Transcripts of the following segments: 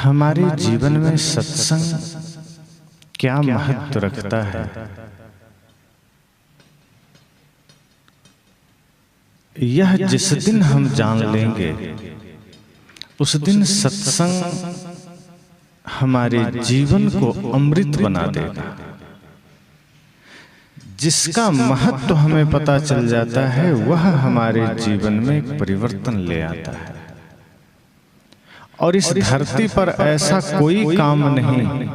हमारे जीवन में सत्संग क्या महत्व रखता है, यह जिस दिन हम जान लेंगे उस दिन सत्संग हमारे जीवन को अमृत बना देगा। जिसका महत्व हमें पता चल जाता है वह हमारे जीवन में एक परिवर्तन ले आता है। और इस धरती पर ऐसा कोई काम नहीं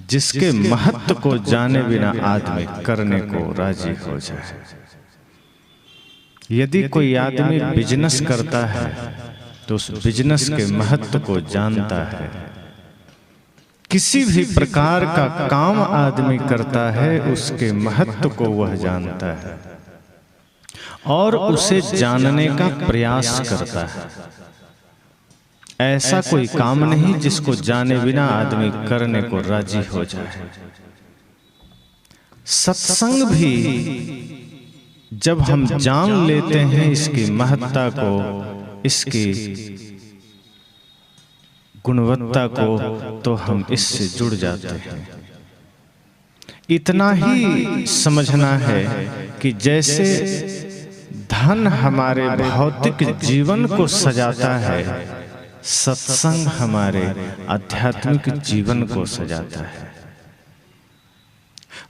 जिसके महत्व को जाने बिना आदमी करने को राजी हो जाए। यदि कोई आदमी बिजनेस करता है तो उस बिजनेस के महत्व को जानता है। किसी भी प्रकार का काम आदमी करता है उसके महत्व को वह जानता है और उसे जानने का प्रयास करता है। ऐसा कोई काम नहीं जिसको जाने बिना आदमी करने को राजी हो जाए। सत्संग भी जब हम जान लेते हैं इसकी महत्ता को, इसकी गुणवत्ता को, तो हम इससे जुड़ जाते हैं। इतना ही समझना है कि जैसे धन हमारे भौतिक जीवन को सजाता है, सत्संग हमारे आध्यात्मिक जीवन को सजाता है।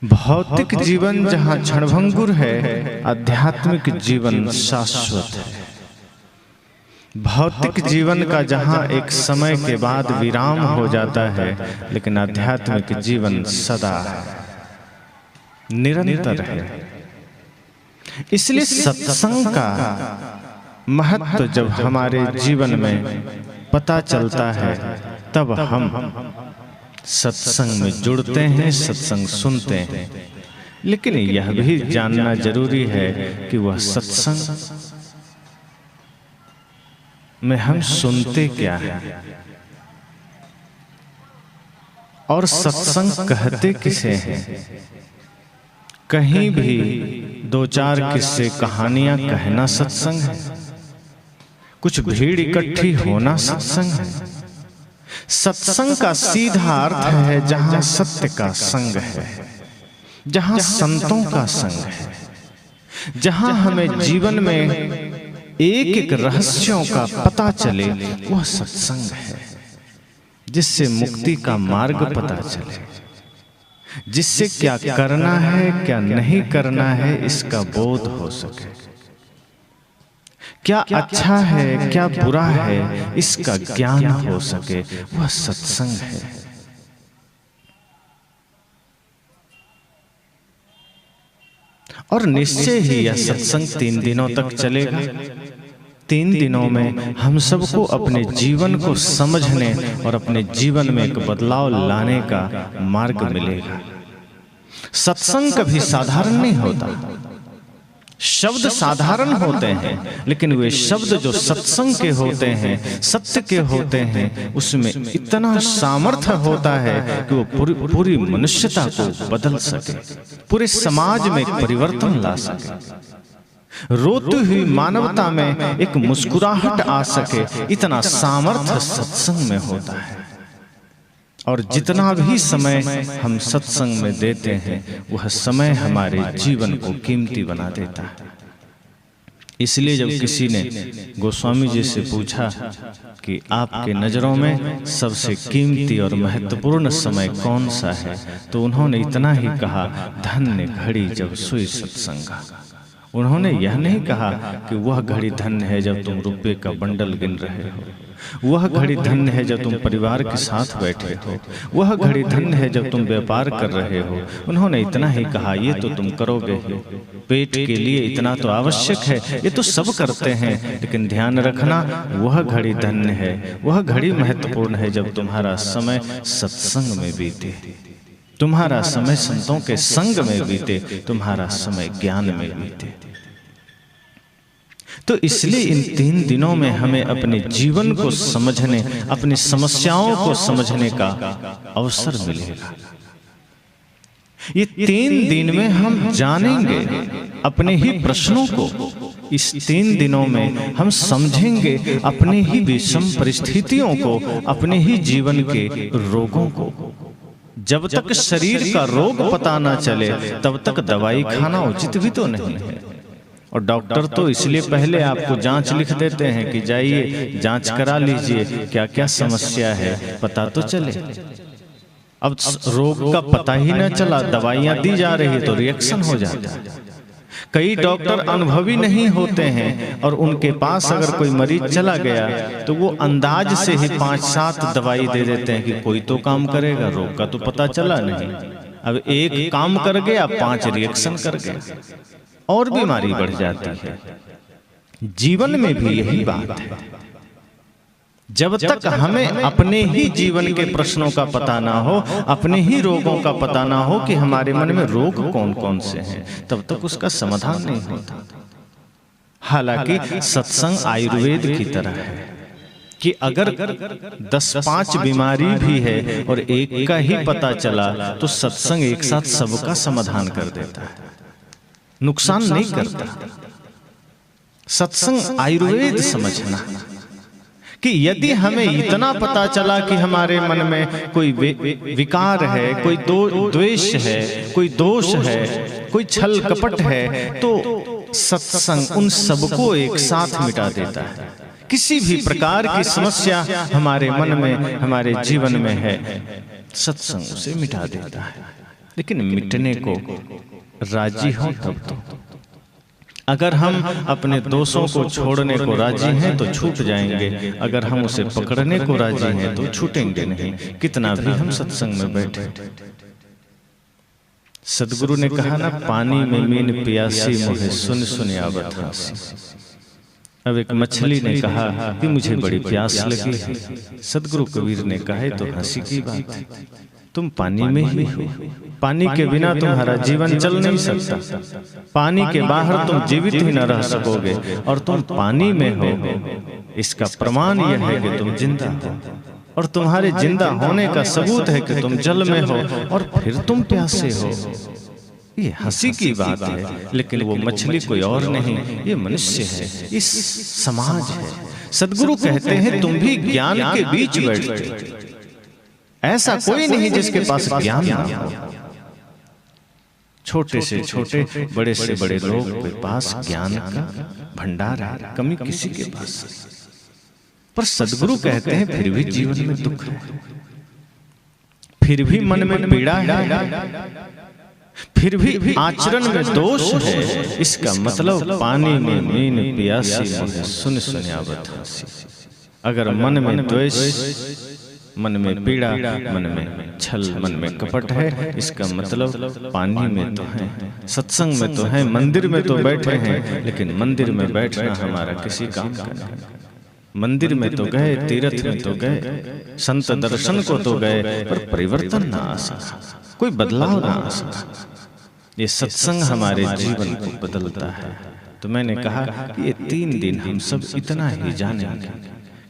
भौतिक जीवन जहां क्षणभंगुर है, आध्यात्मिक जीवन शाश्वत है। भौतिक जीवन का जहां एक समय के बाद विराम हो जाता है, लेकिन आध्यात्मिक जीवन सदा है, निरंतर है। इसलिए सत्संग का महत्व जब हमारे जीवन में पता चलता है तब हम सत्संग में जुड़ते हैं, सत्संग सुनते हैं। लेकिन यह भी जानना जरूरी है कि वह सत्संग में हम सुनते क्या है और सत्संग कहते किसे हैं। कहीं भी दो चार किस्से कहानियां कहना सत्संग है, कुछ भीड़ इकट्ठी होना सत्संग है। सत्संग का सीधा अर्थ है जहां सत्य का संग है, जहां संतों का संग है, जहां हमें जीवन में एक एक रहस्यों का पता चले, वह सत्संग है। जिससे मुक्ति का मार्ग पता चले, जिससे क्या करना है क्या नहीं करना है इसका बोध हो सके, क्या अच्छा है क्या बुरा है इसका ज्ञान हो सके, वह सत्संग है। और निश्चय ही यह सत्संग 3 दिनों तक चलेगा। 3 दिनों में हम सबको अपने जीवन को समझने और अपने जीवन में एक बदलाव लाने का मार्ग मिलेगा। सत्संग कभी साधारण नहीं होता। शब्द साधारण होते हैं, लेकिन वे शब्द जो सत्संग के होते हैं, सत्य के होते हैं, उसमें इतना सामर्थ्य होता है कि वो पूरी मनुष्यता को बदल सके, पूरे समाज में एक परिवर्तन ला सके, रोती हुई मानवता में एक मुस्कुराहट आ सके। इतना सामर्थ्य सत्संग में होता है। और जितना भी समय हम सत्संग में देते हैं, वह समय हमारे जीवन को कीमती बना देता है। इसलिए जब किसी ने गोस्वामी जी से पूछा कि आपके नजरों में सबसे कीमती और महत्वपूर्ण समय कौन सा है, तो उन्होंने इतना ही कहा, धन्य घड़ी जब सोई सत्संगा। उन्होंने यह नहीं कहा कि वह घड़ी धन्य है जब तुम रुपए का बंडल गिन रहे हो, वह घड़ी धन्य है जब तुम परिवार के साथ बैठे हो, वह घड़ी धन्य है जब तुम व्यापार कर रहे हो। उन्होंने इतना ही कहा, ये तो तुम करोगे ही, पेट के लिए इतना तो आवश्यक है, ये तो सब करते हैं, लेकिन ध्यान रखना वह घड़ी धन्य है, वह घड़ी महत्वपूर्ण है जब तुम्हारा समय सत्संग में बीते, तुम्हारा समय संतों के संग में बीते, तुम्हारा समय ज्ञान में बीते। तो इसलिए इन 3 दिनों में हमें अपने जीवन को समझने, अपनी समस्याओं को समझने का अवसर मिलेगा। ये 3 दिन में हम जानेंगे अपने ही प्रश्नों को। इस 3 दिनों में हम समझेंगे अपने ही विषम परिस्थितियों को, अपने ही जीवन के रोगों को। जब तक शरीर का रोग पता ना चले तब तक दवाई खाना उचित भी तो नहीं है। और डॉक्टर तो इसलिए पहले आपको जांच लिख देते हैं कि जाइए जांच करा लीजिए, क्या क्या समस्या है पता तो चले। अब रोग का पता ही ना चला, दवाइयां दी जा रही तो रिएक्शन हो जाता है। कई डॉक्टर अनुभवी नहीं होते हैं और उनके पास अगर कोई मरीज चला गया तो वो अंदाज से ही 5-7 दवाई दे देते हैं कि कोई तो काम करेगा, रोग का तो पता चला नहीं। अब एक काम कर गया, 5 रिएक्शन कर गया और बीमारी बढ़ जाती है। जीवन में भी यही बात है। जब तक हमें अपने ही जीवन के प्रश्नों का पता ना हो, अपने ही रोगों का पता ना हो कि हमारे मन में रोग कौन कौन से हैं, तब तक उसका समाधान नहीं होता। हालांकि सत्संग आयुर्वेद की तरह है कि अगर 10-5 बीमारी भी है और एक का ही पता चला तो सत्संग एक साथ सबका समाधान कर देता है, नुकसान नहीं करता। सत्संग आयुर्वेद समझना कि यदि हमें इतना पता चला कि हमारे मन में कोई विकार है, कोई द्वेष है, कोई दोष है, कोई छल कपट है, तो सत्संग उन सबको एक साथ मिटा देता है। किसी भी प्रकार की समस्या हमारे मन में, हमारे जीवन में है, सत्संग उसे मिटा देता है। लेकिन मिटने को राजी हो तब तो। अगर हम अपने दोषों को छोड़ने को राजी हैं तो छूट जाएंगे, अगर हम उसे पकड़ने को राजी हैं तो छूटेंगे नहीं, कितना भी हम सत्संग में बैठे। सदगुरु ने कहा ना, पानी में मीन प्यासी मोहे सुन सुन आवत हासी। अब एक मछली ने कहा कि मुझे बड़ी प्यास लगी है। सदगुरु कबीर ने कहा तो हंसी की बात है, तुम पानी में ही हो, पानी के बिना तुम्हारा जीवन चल नहीं सकता, पानी के बाहर तुम जीवित ही न रह सकोगे, और तुम पानी में हो इसका प्रमाण यह है कि तुम जिंदा हो, और तुम्हारे जिंदा होने का सबूत है कि तुम जल में हो और फिर तुम प्यासे हो। ये हंसी की बात है, लेकिन वो मछली कोई और नहीं, ये मनुष्य है, इस समाज है। सदगुरु कहते हैं तुम भी ज्ञान के बीच बैठते, ऐसा कोई नहीं जिसके पास ज्ञान ना हो। छोटे से छोटे, बड़े से बड़े लोग के पास ज्ञान का भंडार है, कमी किसी के पास। पर सदगुरु कहते हैं फिर भी जीवन में दुख है, फिर भी मन में पीड़ा है, फिर भी आचरण में दोष है। इसका मतलब पानी में मीन प्यासी मोहे सुन सुन आवत हासी। अगर मन में द्वेष, मन में पीड़ा, मन में छल, मन में कपट है, इसका मतलब पानी में तो है, सत्संग में तो है, मंदिर में तो बैठे हैं, लेकिन मंदिर में बैठना हमारा किसी काम का नहीं। मंदिर में तो गए, तीर्थ में तो गए, संत दर्शन को तो गए, पर परिवर्तन ना आ सका, कोई बदलाव ना आ सका। ये सत्संग हमारे जीवन को बदलता है। तो मैंने कहा कि ये 3 दिन हम सब इतना ही जानेंगे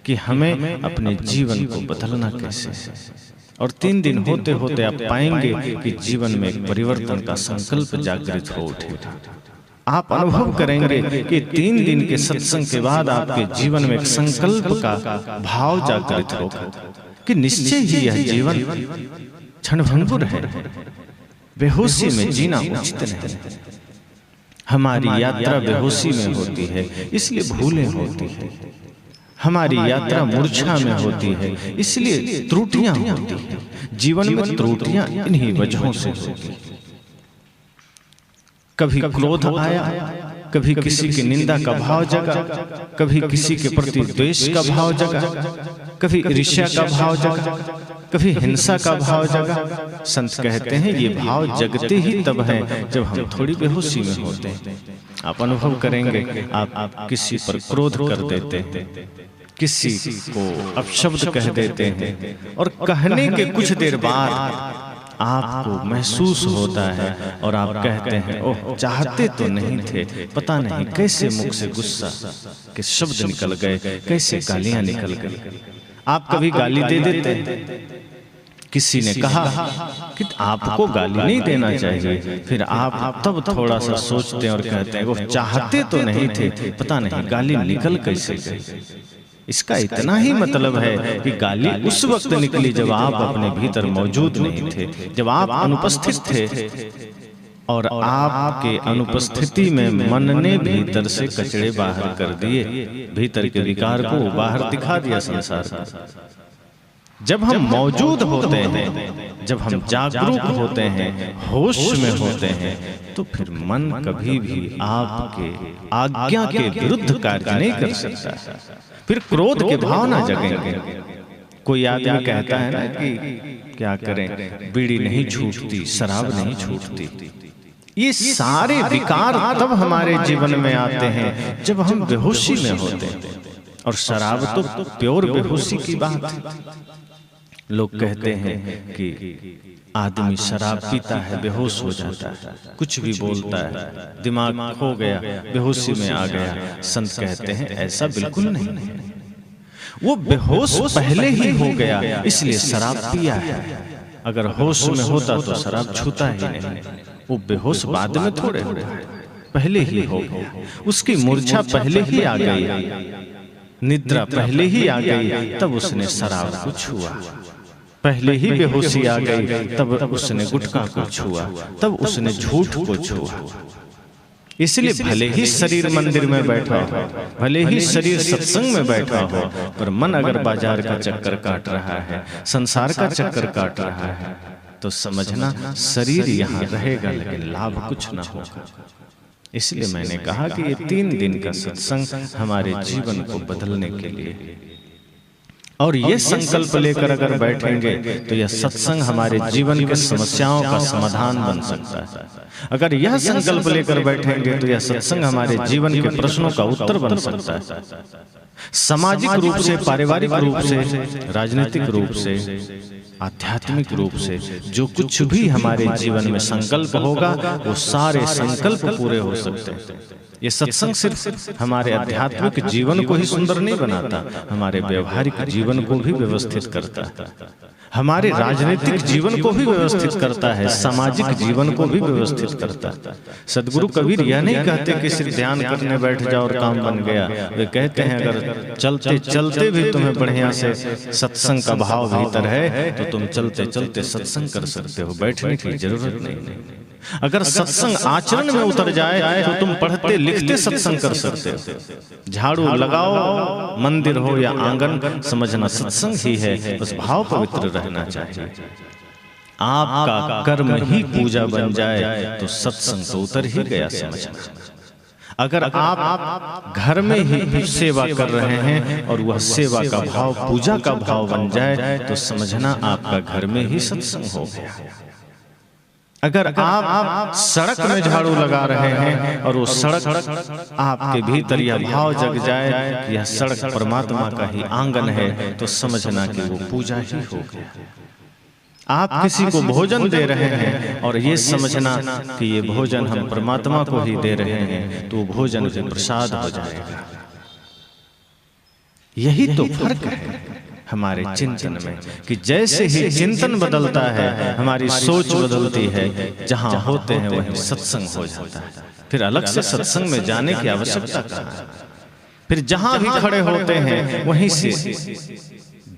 कि हमें अपने जीवन को बदलना कैसे है, और 3 दिन होते होते आप पाएंगे कि जीवन में एक परिवर्तन का संकल्प जागृत हो उठेगा। आप अनुभव करेंगे कि 3 दिन के सत्संग के बाद आपके जीवन में एक संकल्प का भाव जागृत होगा कि निश्चय ही यह जीवन क्षणभंगुर है, बेहोशी में जीना उचित नहीं। हमारी यात्रा बेहोशी में होती है, इसलिए भूलें होती है। हमारी यात्रा मूर्छा में होती है, इसलिए त्रुटियां होती हैं। जीवन में त्रुटियां इन्हीं वजहों से होती। कभी क्रोध आया, कभी किसी की निंदा का भाव जगा, कभी किसी के प्रति द्वेष का भाव जगा, कभी ईर्ष्या का भाव जगा, कभी हिंसा का भाव जगा। संत कहते हैं ये भाव जगते ही तब हैं जब हम थोड़ी बेहोशी में होते हैं। आप अनुभव करेंगे, आप किसी पर क्रोध कर देते हैं, किसी को अपशब्द कह देते हैं, और कहने के कुछ देर बाद आपको महसूस होता है और आप कहते हैं ओह, चाहते तो नहीं थे, पता नहीं कैसे मुख से गुस्सा के शब्द निकल गए, कैसे गालियां निकल गई। आप कभी गाली दे देते हैं, किसी ने कहा कि आपको गाली नहीं देना चाहिए, फिर आप तब थोड़ा सा सोचते हैं और कहते हैं वो चाहते तो नहीं थे, पता नहीं गाली निकल कैसे गई। इसका इतना ही मतलब है कि गाली उस वक्त निकली जब आप अपने भीतर मौजूद नहीं थे, जब आप अनुपस्थित थे, और आपके अनुपस्थिति में मन ने भीतर से कचड़े बाहर कर दिए, भीतर के विकार को बाहर दिखा दिया संसार को। जब हम मौजूद होते हैं, जब हम जागरूक होते हैं, होश में होते हैं, तो फिर मन कभी भी आपके आज्ञा के विरुद्ध कार्य नहीं कर सकता। फिर क्रोध के भाव ना जगेंगे। कोई आदमी कहता है ना कि क्या करें, बीड़ी नहीं छूटती, शराब नहीं छूटती। ये सारे विकार तब हमारे जीवन में आते हैं जब हम बेहोशी में होते हैं, और शराब तो प्योर बेहोशी की बात है। लोग कहते हैं कि आदमी शराब पीता है, बेहोश हो जाता है, कुछ भी बोलता है, दिमाग खो गया, बेहोशी में आ गया। संत कहते हैं ऐसा बिल्कुल नहीं है। वो बेहोश पहले ही हो गया, इसलिए शराब पिया है। अगर होश में होता तो शराब छूता ही नहीं। वो बेहोश बाद में थोड़े हो, पहले ही हो गया। उसकी मूर्छा पहले ही आ गई, निद्रा पहले ही आ गई, तब उसने शराब को छुआ। पहले ही बेहोशी आ गई, तब उसने गुटखा को छुआ, तब उसने झूठ को छुआ। इसलिए भले ही शरीर मंदिर में बैठा हो, भले ही शरीर सत्संग में बैठा हो, पर मन अगर बाजार का चक्कर काट रहा है, संसार का चक्कर काट रहा है, तो समझना शरीर यहाँ रहेगा लेकिन लाभ कुछ ना होगा। इसलिए मैंने कहा कि ये 3 दिन का सत्संग हमारे जीवन को बदलने के लिए, और ये संकल्प लेकर अगर बैठेंगे तो यह सत्संग हमारे जीवन के समस्याओं का समाधान बन सकता है। अगर यह संकल्प लेकर बैठेंगे तो यह सत्संग हमारे जीवन के प्रश्नों का उत्तर बन सकता है। सामाजिक रूप से, पारिवारिक रूप से, राजनीतिक रूप से, आध्यात्मिक रूप से जो कुछ भी हमारे जीवन में संकल्प होगा, वो सारे संकल्प पूरे हो सकते हैं। ये सत्संग सिर्फ हमारे आध्यात्मिक जीवन को ही सुंदर नहीं बनाता, हमारे व्यवहारिक जीवन को भी व्यवस्थित करता है, हमारे राजनीतिक जीवन को भी व्यवस्थित करता है, सामाजिक जीवन को भी व्यवस्थित करता है। सदगुरु कबीर यह नहीं कहते कि सिर्फ ध्यान करने बैठ जाओ और काम बन गया। वे कहते हैं अगर चलते चलते भी तुम्हें बढ़िया से सत्संग का भाव भीतर है तो तुम चलते चलते सत्संग कर सकते हो, बैठने की जरूरत नहीं। अगर सत्संग आचरण में उतर जाए तो तुम पढ़ते लिखते सत्संग कर सकते हो। झाड़ू लगाओ, मंदिर हो या आंगन, समझना सत्संग ही है, बस भाव पवित्र रहना चाहिए। आपका कर्म ही पूजा बन जाए तो सत्संग तो उतर ही गया, समझना। अगर आप घर में ही सेवा कर रहे हैं और वह सेवा का भाव पूजा का भाव बन जाए तो समझना आपका घर में ही सत्संग हो गया। अगर आप सड़क में झाड़ू लगा रहे हैं और वो सड़क आपके भीतर यह भाव जग जाए कि यह सड़क परमात्मा का ही आंगन है, तो समझना कि वो पूजा ही हो गया। आप किसी को भोजन दे रहे हैं और ये समझना कि ये भोजन हम परमात्मा को ही दे रहे हैं, तो भोजन भी प्रसाद हो जाएगा। यही तो फर्क है हमारे चिंतन में, कि जैसे ही चिंतन बदलता है हमारी सोच बदलती है। जहां होते हैं वहीं सत्संग हो जाता है, फिर अलग से सत्संग में जाने की आवश्यकता कहां है। फिर जहां भी खड़े होते हैं वहीं से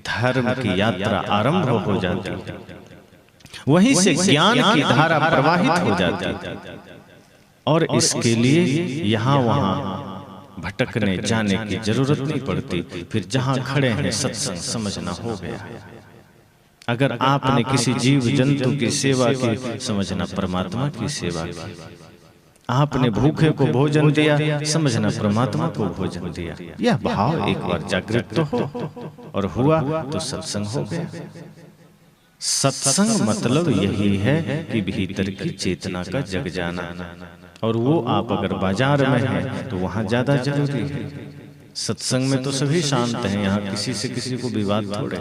धर्म की यात्रा आरंभ हो जाती है, वहीं से ज्ञान की धारा प्रवाहित हो जाती है। और इसके लिए यहाँ वहां भटकने जाने की जरूरत नहीं पड़ती। फिर जहां खड़े हैं सत्संग समझना हो गया। अगर आपने किसी जीव जंतु की सेवा की, समझना परमात्मा की सेवा की। आपने भूखे को भोजन दिया, समझना परमात्मा को भोजन दिया। यह भाव एक बार जागृत तो हो और हुआ तो सत्संग हो गया। सत्संग मतलब यही है कि भीतर की चेतना का जग जाना, और वो आप अगर बाजार में हैं तो वहां ज्यादा जरूरी है। सत्संग में तो सभी शांत हैं, यहाँ किसी से किसी को विवाद थोड़े,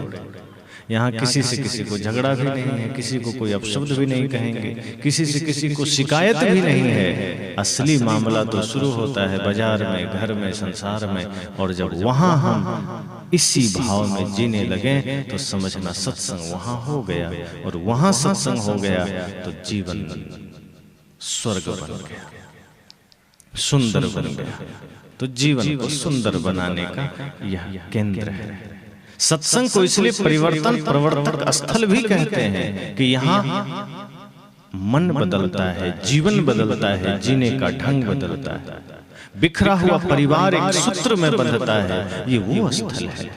यहाँ किसी से किसी को झगड़ा भी नहीं है, किसी को कोई अपशब्द भी नहीं कहेंगे, किसी से किसी को शिकायत भी नहीं है। असली मामला तो शुरू होता है बाजार में, घर में, संसार में। और जब वहां हम इसी भाव में जीने लगे तो समझना सत्संग वहां हो गया, और वहां सत्संग हो गया तो जीवन स्वर्ग बन गया, सुंदर बन गया। तो जीवन को सुंदर बनाने का यह केंद्र है। सत्संग को इसलिए परिवर्तन प्रवर्तक स्थल भी कहते हैं कि यहाँ मन बदलता है, जीवन बदलता है, जीने का ढंग बदलता है, बिखरा हुआ परिवार एक सूत्र में बंधता है, ये वो स्थल है।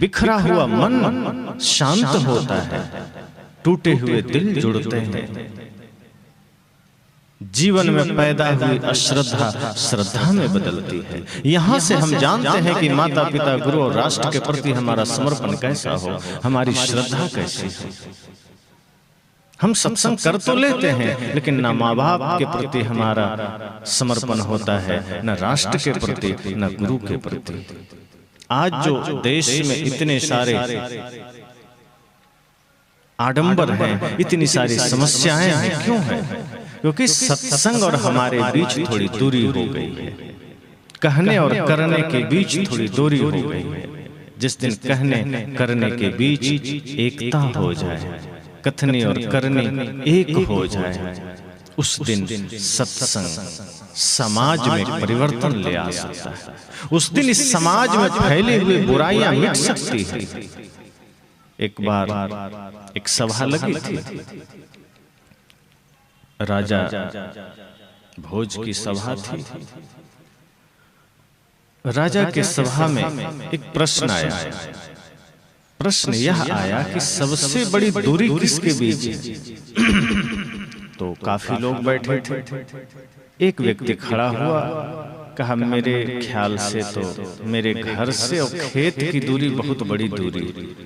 बिखरा हुआ मन शांत होता है, टूटे हुए दिल जुड़ते हैं, जीवन में पैदा हुई अश्रद्धा श्रद्धा में बदलती है। यहां से हम जानते हैं कि माता पिता गुरु और राष्ट्र के प्रति हमारा समर्पण कैसा हो, हमारी श्रद्धा कैसी हो। हम सत्संग कर तो लेते हैं, लेकिन न माँ बाप के प्रति हमारा समर्पण होता है, न राष्ट्र के प्रति, न गुरु के प्रति। आज जो देश में इतने सारे आडंबर हैं, इतनी सारी समस्याएं हैं, क्यों है? क्योंकि सत्संग और हमारे बीच थोड़ी दूरी हो गई है, कहने और करने के बीच थोड़ी दूरी हो गई है। जिस दिन कहने करने के बीच एकता हो जाए, कथनी और करनी एक हो जाए, उस दिन सत्संग समाज में परिवर्तन ले आ सकता है। उस दिन इस समाज में फैली हुई बुराइयां मिट सकती है। एक बार एक सभा लगी थी, राजा भोज की सभा थी। राजा के सभा में एक प्रश्न आया। प्रश्न यह आया कि सबसे बड़ी दूरी किसके बीच है? तो काफी लोग बैठे थे। एक व्यक्ति खड़ा हुआ, कहा मेरे ख्याल से तो मेरे घर से और खेत की दूरी बहुत बड़ी दूरी,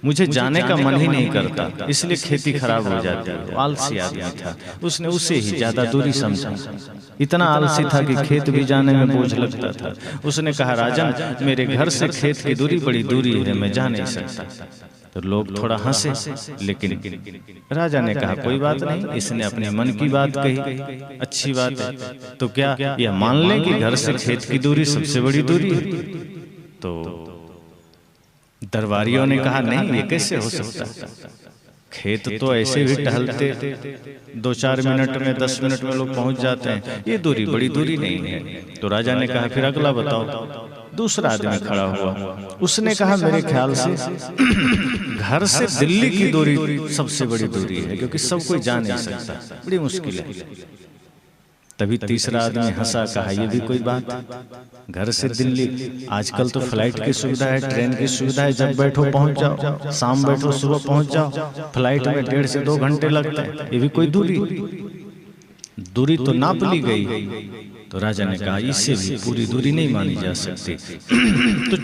मुझे जाने का मन ही नहीं करता, इसलिए खेती खराब हो जाती है। आलसी आदमी था, उसने उसे ही ज्यादा दूरी समझा। इतना आलसी था कि खेत भी जाने में बोझ लगता था। उसने कहा राजन, मेरे घर से खेत की दूरी बड़ी दूरी है, मैं जा नहीं सकता। तो लोग थोड़ा हंसे, लेकिन राजा ने कहा कोई बात नहीं, इसने अपने मन की बात कही, अच्छी बात है। तो क्या यह मान लें कि घर से खेत की दूरी सबसे बड़ी दूरी है? तो दरबारियों ने कहा नहीं, ये कैसे हो सकता, खेत तो ऐसे भी टहलते 2-4 मिनट में 10 मिनट में लोग पहुंच जाते हैं, ये दूरी बड़ी दूरी नहीं है। तो राजा ने कहा फिर अगला बताओ। दूसरा आदमी खड़ा हुआ, उसने कहा मेरे ख्याल से घर से दिल्ली की दूरी सबसे बड़ी दूरी है, क्योंकि सब कोई जा नहीं सकता, बड़ी मुश्किल है। तभी तीसरा आदमी हंसा, कहा ये भी कोई बात, घर से दिल्ली आजकल तो फ्लाइट की सुविधा है, ट्रेन की सुविधा है, जब बैठो पहुंच जाओ, शाम बैठो सुबह पहुंच जाओ। फ्लाइट में 1.5 से 2 घंटे लगते हैं, ये भी कोई दूरी तो नाप ली गई। तो राजा ने कहा इससे भी पूरी दूरी नहीं मानी जा सकती। तो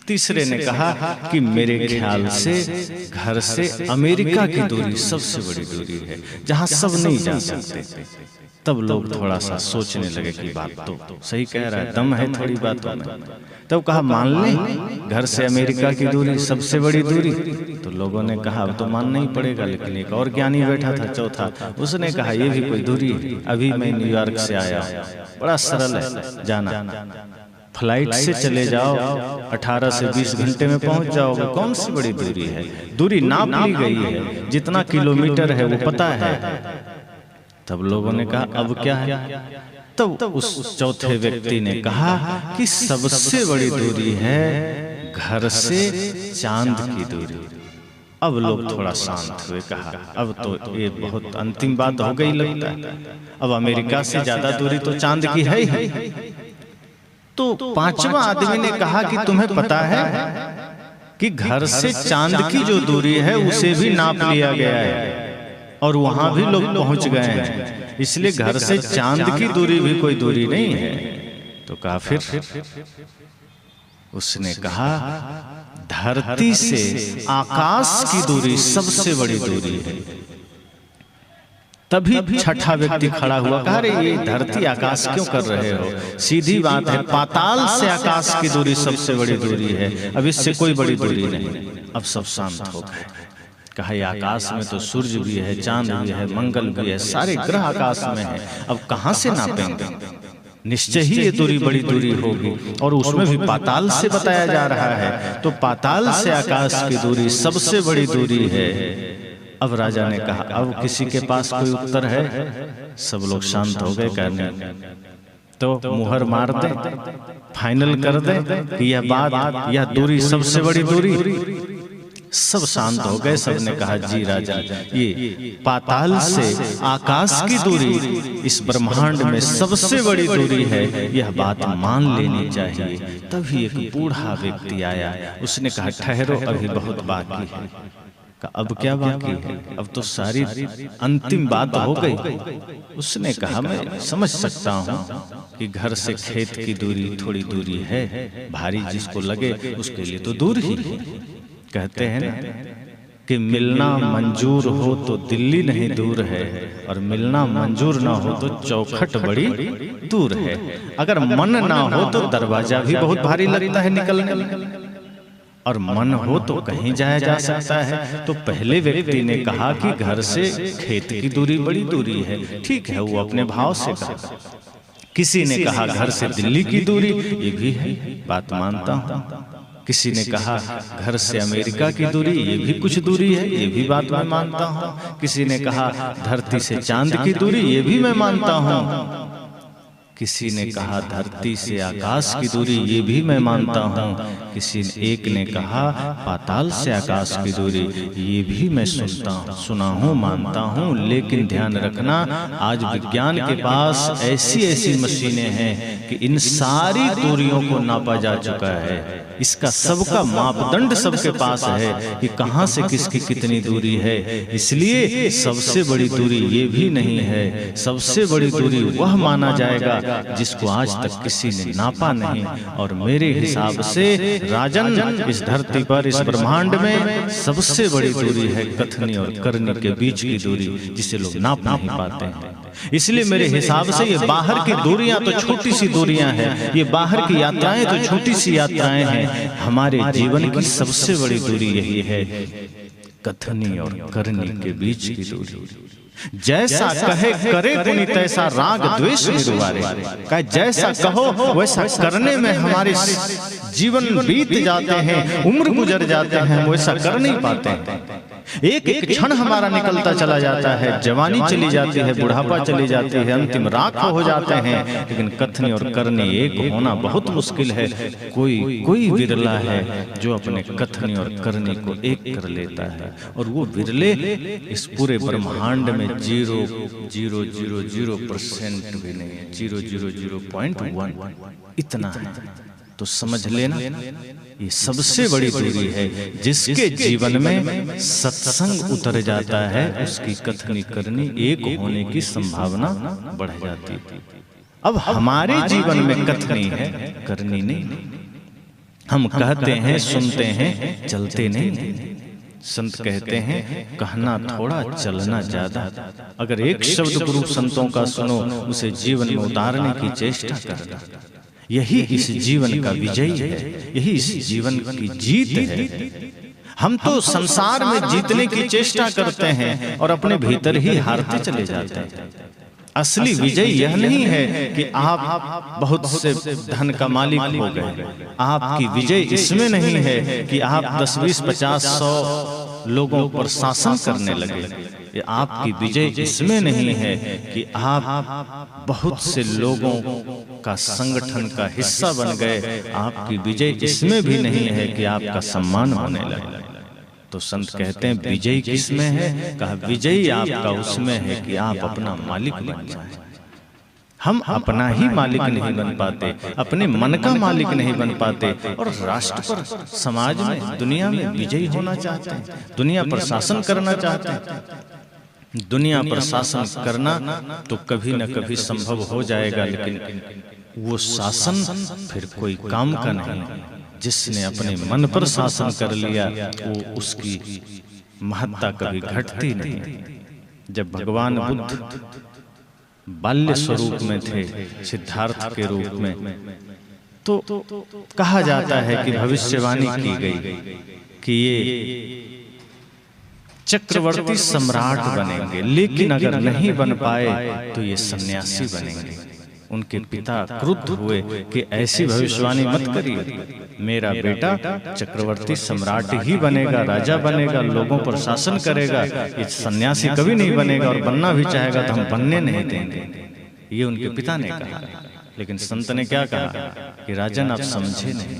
तीसरे ने कहा कि मेरे ख्याल से घर से अमेरिका की दूरी सबसे बड़ी दूरी है, जहां सब नहीं जा सकते। तब लोग थोड़ा सा सोचने लगे कि बात तो सही कह रहा है, दम है थोड़ी बातों में। तब कहा मान लें घर से अमेरिका की दूरी सबसे बड़ी दूरी। तो लोगों ने कहा अब तो मानना ही पड़ेगा। लेकिन एक और ज्ञानी बैठा था चौथा, उसने कहा ये भी कोई दूरी है, अभी मैं न्यूयॉर्क से आया, बड़ा सरल है जाना, फ्लाइट से चले जाओ 18 से 20 घंटे में पहुंच जाओगे, कौन सी बड़ी दूरी है? दूरी नाप ली गई है, जितना किलोमीटर है वो पता है। तब लोगों ने कहा अब क्या है? तब उस चौथे व्यक्ति ने कहा कि सबसे बड़ी दूरी है घर से चांद की दूरी। अब लोग थोड़ा शांत हुए, कहा अब तो ये बहुत अंतिम बात हो गई लगता है, अब अमेरिका से ज्यादा दूरी तो चांद की है ही। तो पांचवा आदमी ने कहा कि तुम्हें पता है कि घर से चांद की जो दूरी है उसे भी नाप लिया गया है और वहां भी लोग पहुंच गए हैं, इसलिए घर से चांद की दूरी भी कोई दूरी नहीं है। तो कहा फिर? उसने कहा धरती से आकाश की दूरी सबसे बड़ी दूरी है। तभी छठा व्यक्ति खड़ा हुआ, कहा रे ये धरती आकाश क्यों कर रहे हो? सीधी बात है, पाताल से आकाश की दूरी सबसे बड़ी दूरी है, अब इससे कोई बड़ी दूरी नहीं। अब सब शांत हो गए। कहा आकाश में तो सूर्य भी है, चांद भी है, मंगल भी है, सारे ग्रह आकाश में है, अब कहां से नापेंगे? निश्चय ही ये दूरी बड़ी दूरी होगी। और उसमें भी पाताल से बताया जा रहा है, तो पाताल से आकाश की दूरी सबसे बड़ी दूरी है। अब राजा ने कहा, अब किसी के पास कोई उत्तर है? सब लोग शांत हो गए, कहने तो मुहर मार दे, फाइनल कर दे कि यह बात, यह दूरी सबसे बड़ी दूरी। सब शांत हो गए, सबने कहा जी राजा, ये पाताल से आकाश की दूरी इस ब्रह्मांड में सबसे बड़ी दूरी है, यह बात मान लेनी चाहिए। तभी एक बूढ़ा व्यक्ति आया, उसने कहा ठहरो, अभी बहुत बाकी है। अब क्या बाकी है? अब तो सारी अंतिम बात हो गई। उसने कहा मैं समझ सकता हूँ कि घर से खेत की दूरी थोड़ी दूरी है, भारी जिसको लगे उसके लिए तो दूर ही है। कहते हैं ना कि मिलना मंजूर हो तो दिल्ली नहीं दूर है, और मिलना मंजूर ना हो तो चौखट बड़ी दूर है। अगर मन ना हो तो दरवाजा भी बहुत भारी लगता है निकलने में, और मन हो तो कहीं जाया जा सकता है। तो पहले व्यक्ति ने कहा कि घर से खेत की दूरी बड़ी दूरी है, ठीक है, वो अपने भाव से कहा। किसी ने कहा घर से दिल्ली की दूरी, ये भी है, बात मानता हूँ। किसी ने कहा घर से अमेरिका की दूरी, ये भी कुछ दूरी है, ये भी बात मैं मानता हूँ। किसी ने कहा धरती से चांद की दूरी, ये भी मैं मानता हूँ। किसी ने कहा धरती से आकाश की दूरी, ये भी मैं मानता हूँ। किसी एक ने कहा पाताल से आकाश की दूरी, ये भी मैं सुना हूँ, मानता हूँ। लेकिन ध्यान रखना, आज विज्ञान के पास ऐसी ऐसी मशीनें हैं कि इन सारी दूरियों को नापा जा चुका है। इसका सबका मापदंड सबके पास है कि कहाँ से किसकी कितनी दूरी है। इसलिए सबसे बड़ी दूरी ये भी नहीं है, सबसे बड़ी दूरी वह माना जाएगा जिसको आज तक किसी ने नापा नहीं। और मेरे हिसाब से राजन, इस धरती पर, इस ब्रह्मांड में सबसे बड़ी दूरी है कथनी और करनी के बीच की दूरी, जिसे लोग नाप नहीं पाते हैं। इसलिए मेरे हिसाब से ये बाहर की दूरियां तो छोटी सी दूरियां हैं, ये बाहर की यात्राएं तो छोटी सी यात्राएं हैं। हमारे जीवन की सबसे बड़ी दूरी यही है, कथनी और करनी के बीच की दूरी। जैसा कहे करे पुनि तैसा राग द्वेष निरुवारे। कहे जैसा कहो वैसा करने में हमारे जीवन बीत जाते हैं, उम्र गुजर जाते हैं, वैसा कर नहीं पाते हैं। एक एक क्षण हमारा निकलता चला जाता है, जवानी चली जाती है, बुढ़ापा चली जाती है, अंतिम राख हो जाते हैं। लेकिन कथनी और करनी एक होना बहुत मुश्किल है। कोई विरला है जो अपने कथनी और करनी को एक कर लेता है, और वो विरले इस पूरे ब्रह्मांड में 0.000% भी नहीं है, 0.001 इतना है। तो समझ लेना, ये सबसे बड़ी दूरी है। जिसके जीवन में सत्संग उतर जाता है, उसकी कथनी करनी एक होने की संभावना बढ़ जाती है। अब हमारे जीवन में कथनी है, करनी नहीं। हम कहते हैं, सुनते हैं, चलते नहीं। संत कहते हैं कहना थोड़ा, चलना ज्यादा। अगर एक शब्द गुरु संतों का सुनो, उसे जीवन में उतारने की चेष्टा करना, यही इस जीवन का विजय है, यही इस जीवन की जीत है। हम तो संसार में जीतने की चेष्टा करते हैं और अपने भीतर ही हारते चले जाते हैं। असली विजय यह नहीं है कि आप बहुत से धन का मालिक हो गए। आपकी विजय इसमें नहीं है कि आप 10, 20, 50, 100 लोगों पर शासन करने लगे। ये आपकी विजय इसमें नहीं है कि आप बहुत से लोगों का संगठन का हिस्सा बन गए। आपकी विजय इसमें भी नहीं है कि आपका सम्मान होने लगे। तो संत कहते हैं विजय किसमें है? कहा विजय आपका उसमें है कि आप अपना मालिक बन जाए। हम अपना ही मालिक नहीं बन पाते, अपने मन का मालिक नहीं बन पाते, और राष्ट्र पर, समाज में, दुनिया में विजयी होना चाहते हैं, दुनिया पर शासन करना चाहते हैं। दुनिया पर शासन करना तो कभी न कभी संभव हो जाएगा, लेकिन वो शासन फिर कोई काम का नहीं। जिसने अपने मन पर शासन कर लिया, वो उसकी महत्ता कभी घटती नहीं। जब भगवान बुद्ध बाल्य स्वरूप में थे, सिद्धार्थ के रूप में, तो कहा जाता है कि भविष्यवाणी की गई कि ये चक्रवर्ती सम्राट बनेंगे, लेकिन अगर नहीं बन पाए तो ये सन्यासी बनेंगे। उनके पिता क्रुद्ध हुए कि ऐसी भविष्यवाणी मत करिए, मेरा बेटा चक्रवर्ती सम्राट ही बनेगा, राजा बनेगा, लोगों पर शासन करेगा, ये सन्यासी कभी नहीं बनेगा, और बनना भी चाहेगा तो हम बनने नहीं देंगे। ये उनके पिता ने कहा। लेकिन संत ने क्या कहा कि राजन आप समझे नहीं,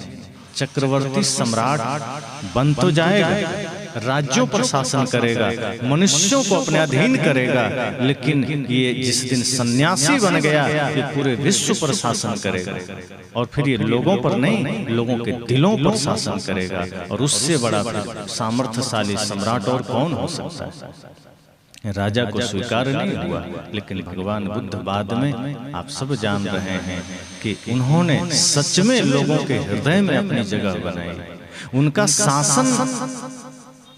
चक्रवर्ती सम्राट बन तो जाएगा, राज्यों पर शासन करेगा, मनुष्यों को अपने अधीन करेगा, लेकिन ये जिस दिन सन्यासी बन गया ये पूरे विश्व पर शासन करेगा, और फिर ये लोगों पर नहीं, लोगों के दिलों पर शासन करेगा, और उससे बड़ा फिर सामर्थ्यशाली सम्राट और कौन हो सकता है। राजा को स्वीकार नहीं हुआ, लेकिन भगवान बुद्ध बाद में आप सब जान रहे हैं कि उन्होंने सच में लोगों के हृदय में अपनी जगह बनाई। उनका शासन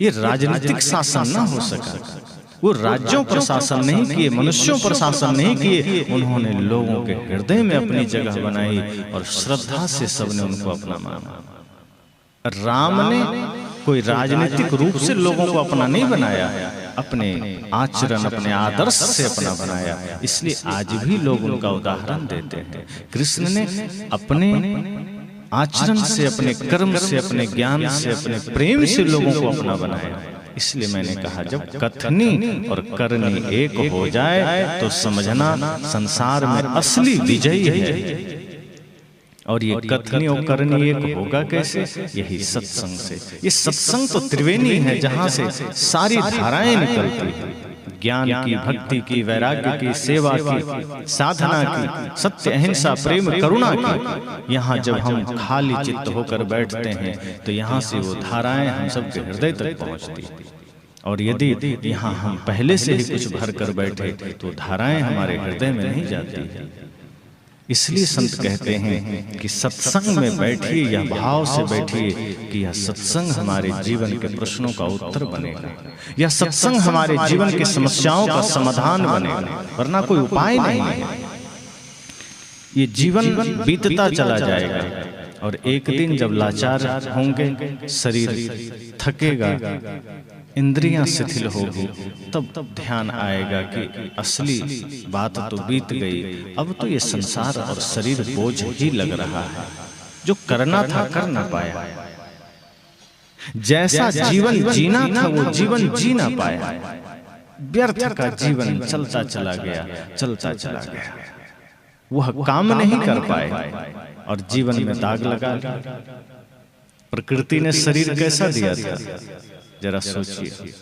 ये राजनीतिक शासन ना हो सका, वो राज्यों पर शासन नहीं किए, मनुष्यों पर शासन नहीं किए, उन्होंने लोगों के हृदय में अपनी जगह बनाई और श्रद्धा से सबने उनको अपना माना। राम ने कोई राजनीतिक रूप से लोगों को अपना नहीं बनाया, अपने आचरण अपने आदर्श से अपना बनाया, इसलिए आज भी लोग उनका उदाहरण देते हैं। कृष्ण ने अपने आचरण से, अपने कर्म से, अपने ज्ञान से, अपने प्रेम से लोगों को अपना बनाया। इसलिए मैंने कहा जब कथनी और करनी एक हो जाए तो समझना संसार में असली विजयी है। और ये कथनी और करनी एक होगा कैसे? यही सत्संग से। ये सत्संग तो त्रिवेणी है जहां से सारी धाराएं निकलती है, ज्ञान की, भक्ति की, वैराग्य की, सेवा की, साधना की, सत्य, अहिंसा, प्रेम, करुणा की। यहाँ जब हम खाली चित्त होकर बैठते हैं तो यहाँ से वो धाराएं हम सबके हृदय तक पहुँचती। और यदि यहाँ हम पहले से ही कुछ भर कर बैठे तो धाराएं हमारे हृदय में नहीं जाती है। इसलिए संत कहते हैं कि सत्संग में बैठिए या भाव से बैठिए कि यह सत्संग हमारे जीवन के प्रश्नों का उत्तर बनेगा, यह सत्संग हमारे जीवन की समस्याओं का समाधान बनेगा, वरना कोई उपाय नहीं है। ये जीवन बीतता चला जाएगा और एक दिन जब लाचार होंगे, शरीर थकेगा, इंद्रियां शिथिल होगी, तब ध्यान आएगा कि असली बात तो बीत गई, अब तो ये संसार और शरीर बोझ ही लग रहा है, जो करना था कर ना पाया, जैसा जीवन जीना था वो जीवन जी ना पाया, व्यर्थ का जीवन चलता चला गया, चलता चला गया, वह काम नहीं कर पाए और जीवन में दाग लगा लिया। प्रकृति ने शरीर कैसा दिया था जरा सोचिए।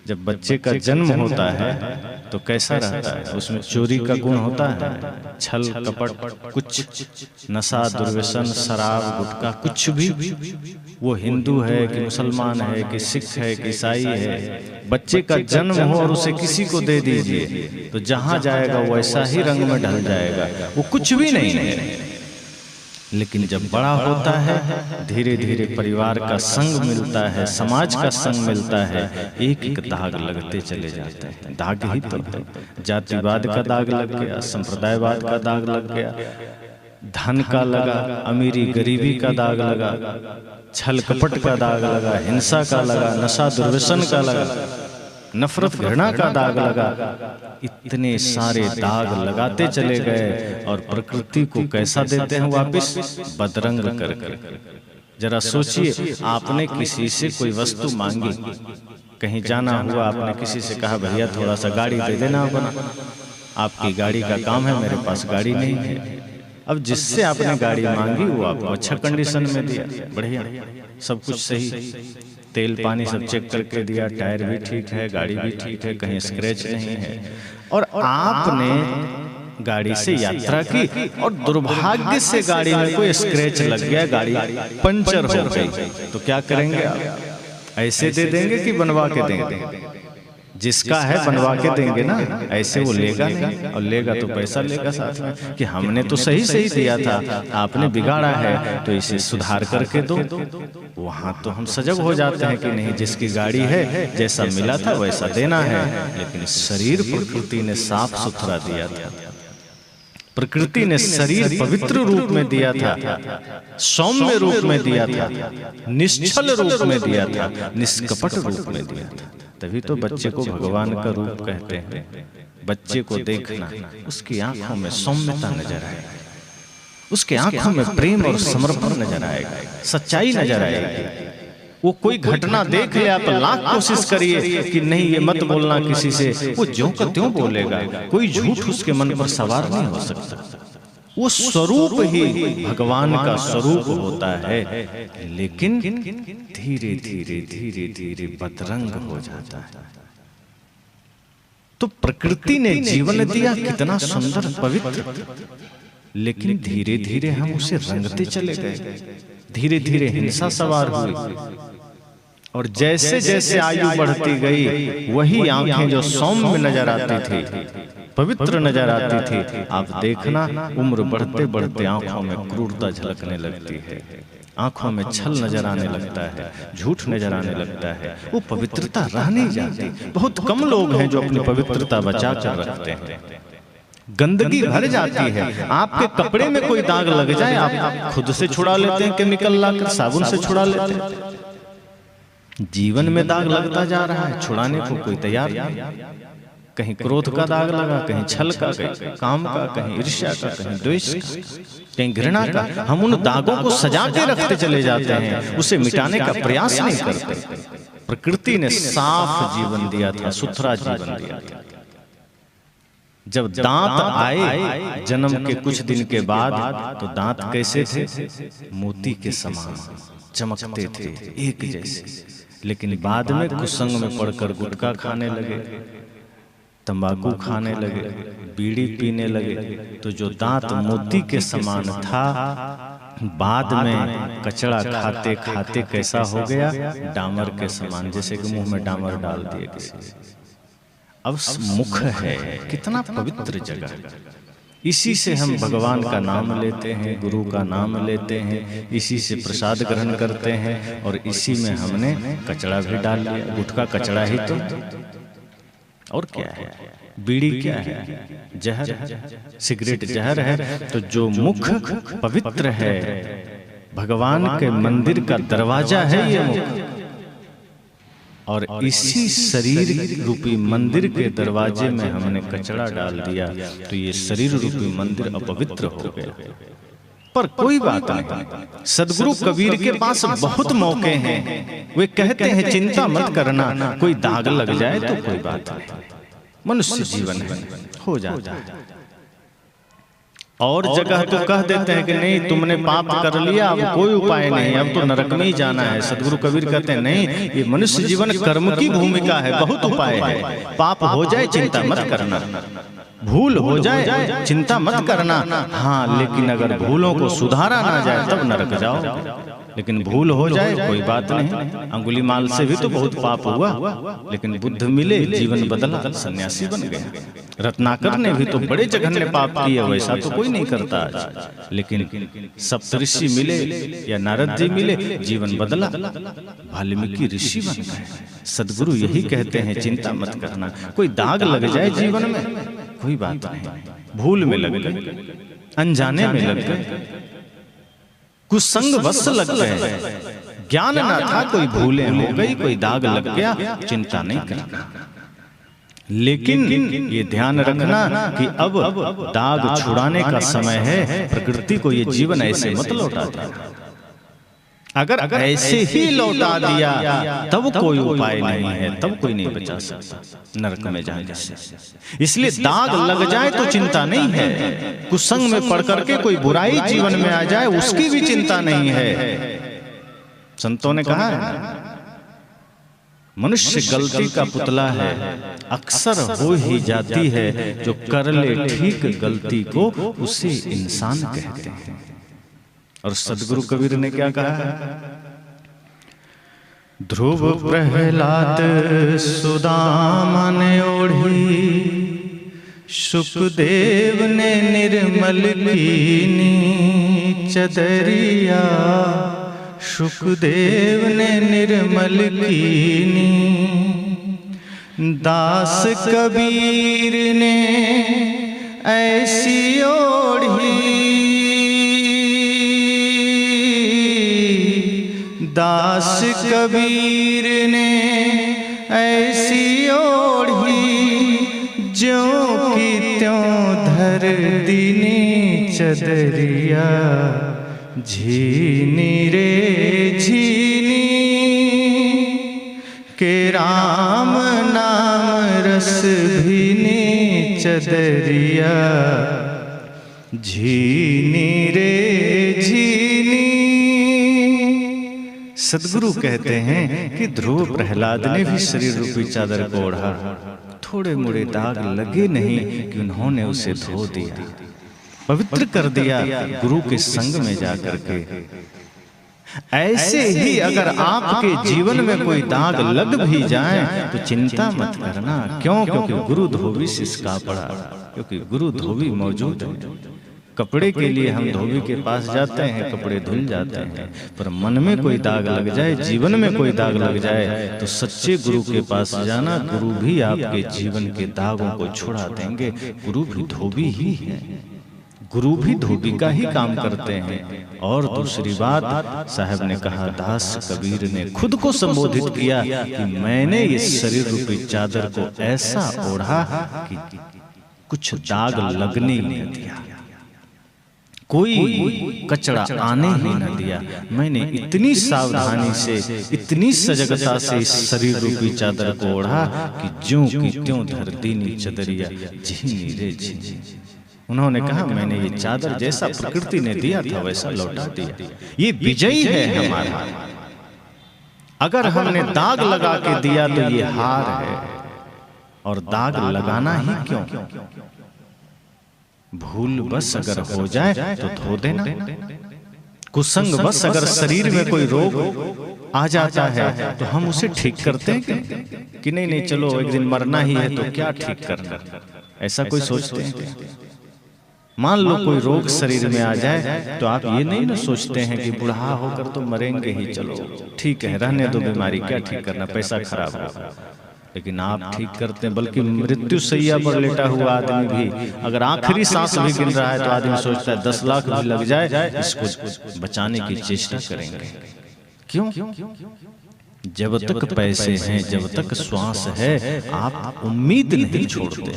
जब बच्चे का जन्म होता है तो कैसा रहता है? उसमें चोरी का गुण होता है, छल कपट, कुछ नशा, दुर्व्यसन, शराब, गुटखा, कुछ भी। वो हिंदू है कि मुसलमान है कि सिख है कि ईसाई है, बच्चे का जन्म हो और उसे किसी को दे दीजिए तो जहां जाएगा वैसा ही रंग में ढल जाएगा, वो कुछ भी नहीं है। लेकिन जब बड़ा होता है धीरे धीरे परिवार का संग मिलता है, समाज का संग मिलता है, एक एक दाग लगते चले जाते हैं। दाग ही तो है, जातिवाद का दाग लग गया, संप्रदायवाद का दाग लग गया, धन का लगा, अमीरी गरीबी का दाग लगा, छल कपट का दाग लगा, हिंसा का लगा, नशा दुर्व्यसन का लगा, नफरत घृणा का दाग लगा। इतने सारे दाग लगाते चले गए और प्रकृति को कैसा देते हैं वापस? बदरंग करके। जरा सोचिए, आपने किसी से कोई वस्तु मांगी, कहीं जाना हुआ, आपने किसी से कहा भैया थोड़ा सा गाड़ी दे देना अपना, आपकी गाड़ी का काम है, मेरे पास गाड़ी नहीं है। अब जिससे आपने गाड़ी मांगी वो आपको अच्छा कंडीशन में दिया, बढ़िया, सब कुछ सही, तेल पानी सब चेक करके दिया, टायर भी ठीक है, गाड़ी भी ठीक है, कहीं स्क्रैच नहीं है, और आपने गाड़ी से यात्रा की और दुर्भाग्य से गाड़ी में कोई स्क्रैच लग गया, गाड़ी पंचर हो गई, तो क्या करेंगे आप? ऐसे दे देंगे कि बनवा के देंगे? जिसका है बनवा के देंगे ना, ऐसे वो लेगा नहीं, और लेगा तो पैसा लेगा साथ में कि हमने तो सही सही दिया था, आपने बिगाड़ा है तो इसे सुधार करके दो। वहां तो हम सजग हो जाते हैं कि नहीं, जिसकी गाड़ी है जैसा मिला था वैसा देना है। लेकिन शरीर प्रकृति ने साफ सुथरा दिया था, प्रकृति ने शरीर पवित्र रूप में दिया था, सौम्य रूप में दिया था, निश्चल रूप में दिया था, निष्कपट रूप में दिया था। तभी तो बच्चे को भगवान का रूप कहते हैं। बच्चे को देखना, उसकी आंखों में सौम्यता नजर आएगी, उसके आंखों में प्रेम और समर्पण नजर आएगा, सच्चाई नजर आएगी। वो कोई घटना देख ले आप लाख कोशिश करिए कि नहीं ये मत बोलना किसी से, वो ज्यों का त्यों बोलेगा। कोई झूठ उसके मन पर सवार नहीं हो सकता। वो स्वरूप ही भगवान का स्वरूप होता है, लेकिन धीरे धीरे धीरे धीरे बदरंग हो जाता है। तो प्रकृति ने जीवन दिया कितना सुंदर पवित्र, लेकिन धीरे धीरे हम उसे रंगते चले गए, धीरे धीरे हिंसा सवार हुई। और जैसे जैसे आयु बढ़ती गई, वही आंखें जो सौम्य नजर आती थी, पवित्र नजर आती थी, आप देखना उम्र बढ़ते बढ़ते आंखों में क्रूरता झलकने लगती है, आंखों में छल नजर आने लगता है, झूठ नजर आने लगता है। वो पवित्रता रह नहीं जाती। बहुत कम लोग हैं जो अपनी पवित्रता बचा कर रखते हैं। गंदगी भर जाती है। आपके कपड़े में कोई दाग लग जाए, आप खुद से छुड़ा लेते हैं, केमिकल लाकर साबुन से छुड़ा लेते हैं। जीवन में दाग लगता जा रहा है, छुड़ाने को कोई तैयार नहीं। कहीं क्रोध का दाग लगा, कहीं छल का, कहीं काम का, कहीं ईर्ष्या का, कहीं द्वेष का, कहीं घृणा का। हम उन दागों को सजा के रखते चले जाते हैं, उसे मिटाने का प्रयास नहीं करते। प्रकृति ने साफ जीवन दिया था, सुथरा जीवन दिया था। जब दांत आए जन्म के कुछ दिन के बाद, तो दांत कैसे थे? मोती के समान चमकते थे, एक जैसे। लेकिन बाद में कुसंग में पड़कर गुटखा खाने लगे, तंबाकू खाने लगे, बीड़ी पीने लगे, तो जो दांत मोती के समान था, बाद में कचड़ा खाते खाते कैसा हो गया? डामर के समान, जैसे कि मुंह में डामर डाल दिए किसी। अब मुख है, कितना पवित्र जगह। इसी से हम भगवान का नाम लेते हैं, गुरु का नाम लेते हैं, इसी से प्रसाद ग्रहण करते हैं, और इसी में हमने कचड़ा भी डाल लिया। गुटखा कचड़ा ही तो, और क्या है? बीड़ी क्या है? जहर है। सिगरेट जहर है। तो जो मुख पवित्र है, भगवान के मंदिर का दरवाजा है ये मुख, और इसी शरीर रूपी मंदिर के दरवाजे में हमने कचड़ा डाल दिया, तो ये शरीर रूपी मंदिर अपवित्र हो गया। पर कोई बात नहीं, सदगुरु कबीर के पास बहुत मौके हैं। वे कहते हैं चिंता मत करना, कोई दाग लग जाए तो कोई बात नहीं, मनुष्य जीवन है, हो जाता है। और जगह तो कह देते हैं कि नहीं तुमने पाप कर लिया, अब कोई उपाय नहीं, अब तो नरक में ही जाना है। सदगुरु कबीर कहते हैं नहीं, ये मनुष्य जीवन कर्म की भूमिका है, बहुत उपाय है। पाप हो जाए चिंता मत करना, भूल हो जाए चिंता मत करना, हाँ, लेकिन अगर भूलों को सुधारा ना जाए तब नरक जाओ। लेकिन भूल हो जाए कोई बात नहीं। अंगुलीमाल से भी तो बहुत पाप हुआ, लेकिन बुद्ध मिले, जीवन बदला, सन्यासी बन गए। रत्नाकर ने भी तो बड़े जघन्य पाप किए, वैसा तो कोई नहीं करता आज, लेकिन सप्तऋषि मिले या नारद जी मिले, जीवन बदला, वाल्मीकि ऋषि बन गए। सदगुरु यही कहते हैं चिंता मत करना, कोई दाग लग जाए जीवन में कोई बात नहीं, भूल में लग गए, अनजाने में लग गए, कुसंग वश लग गए, ज्ञान ना था, कोई भूले हो गई, कोई दाग लग गया, चिंता नहीं करना। लेकिन ये ध्यान रखना कि अब दाग छुड़ाने का समय है। प्रकृति को ये जीवन ऐसे मत लौटा दे। अगर ऐसे ही लौटा दिया तब कोई उपाय नहीं है, तब कोई नहीं बचा सकता नरक में जाने से। इसलिए दाग लग जाए तो चिंता नहीं है, कुसंग में पड़ करके कोई बुराई जीवन में आ जाए उसकी भी चिंता नहीं है। संतों ने कहा है मनुष्य गलती का पुतला है, अक्सर हो ही जाती है, जो कर ले ठीक गलती को उसे इंसान कहते हैं। और सदगुरु कबीर ने क्या कहा है? ध्रुव प्रहलाद सुदामा ने ओढ़ी, सुखदेव ने निर्मल कीनी चदरिया, सुखदेव ने निर्मल कीनी, दास कबीर ने ऐसी ओढ़ी, दास कबीर ने ऐसी ओढ़ी, ज्यों दीनी चदरिया झीनी रे झीनी के राम नाम रस भीनी चदरिया झीनी रे झीनी। सदगुरु कहते हैं कि ध्रुव प्रहलाद ने भी शरीर रूपी चादर को ओढ़ा, थोड़े मोड़े दाग लगे नहीं कि उन्होंने उसे धो दिया, पवित्र कर दिया गुरु के संग में जाकर के। ऐसे ही अगर आपके जीवन में कोई दाग लग भी जाए तो चिंता मत करना। क्यों? क्योंकि गुरु धोबी से इसका पड़ा, क्योंकि गुरु धोबी मौजूद है। कपड़े के लिए हम धोबी के पास जाते हैं, कपड़े धुल जाते हैं, पर मन में कोई दाग लग जाए, जीवन में कोई दाग लग जाए तो सच्चे गुरु के पास जाना। गुरु भी आपके जीवन के दागों को छुड़ा देंगे। गुरु भी धोबी ही है, गुरु भी धोबी का ही काम करते हैं। और दूसरी बात, साहब ने कहा, दास कबीर ने खुद को संबोधित किया कि मैंने इस शरीर रूपी चादर को ऐसा ओढ़ा कि कुछ दाग लगने ही न दिया, कोई कचरा आने ही न दिया। मैंने इतनी सावधानी से, इतनी सजगता से इस शरीर रूपी चादर को ओढ़ा कि ज्यों की त्यों धर दीनी चदरिया झीनी रे झीनी। उन्होंने कहा, मैंने ये चादर जैसा प्रकृति ने दिया था वैसा लौटा दिया। ये विजयी है हमारा। अगर हमने दाग लगा के दिया तो ये हार है, और दाग लगाना ही क्यों? भूल बस अगर हो जाए तो धो देना। कुसंग बस अगर शरीर में कोई रोग आ जाता है तो हम उसे ठीक करते हैं कि नहीं नहीं चलो एक दिन मरना ही है तो क्या ठीक करना, ऐसा कोई सोचते हैं? मान लो कोई रोग शरीर में आ जाए तो आप ये नहीं ना सोचते हैं कि बुढ़ा होकर तो मरेंगे ही, चलो ठीक है रहने दो बीमारी, क्या ठीक करना, पैसा खराब होगा। लेकिन आप ठीक करते हैं, बल्कि मृत्यु सैया पर लेटा हुआ आदमी भी अगर आखिरी सांस भी गिन रहा है तो आदमी सोचता है 10 लाख भी लग जाए इसको बचाने की चेष्टा करेंगे। क्यों? जब तक पैसे हैं, जब तक श्वास है, आप उम्मीद नहीं छोड़ते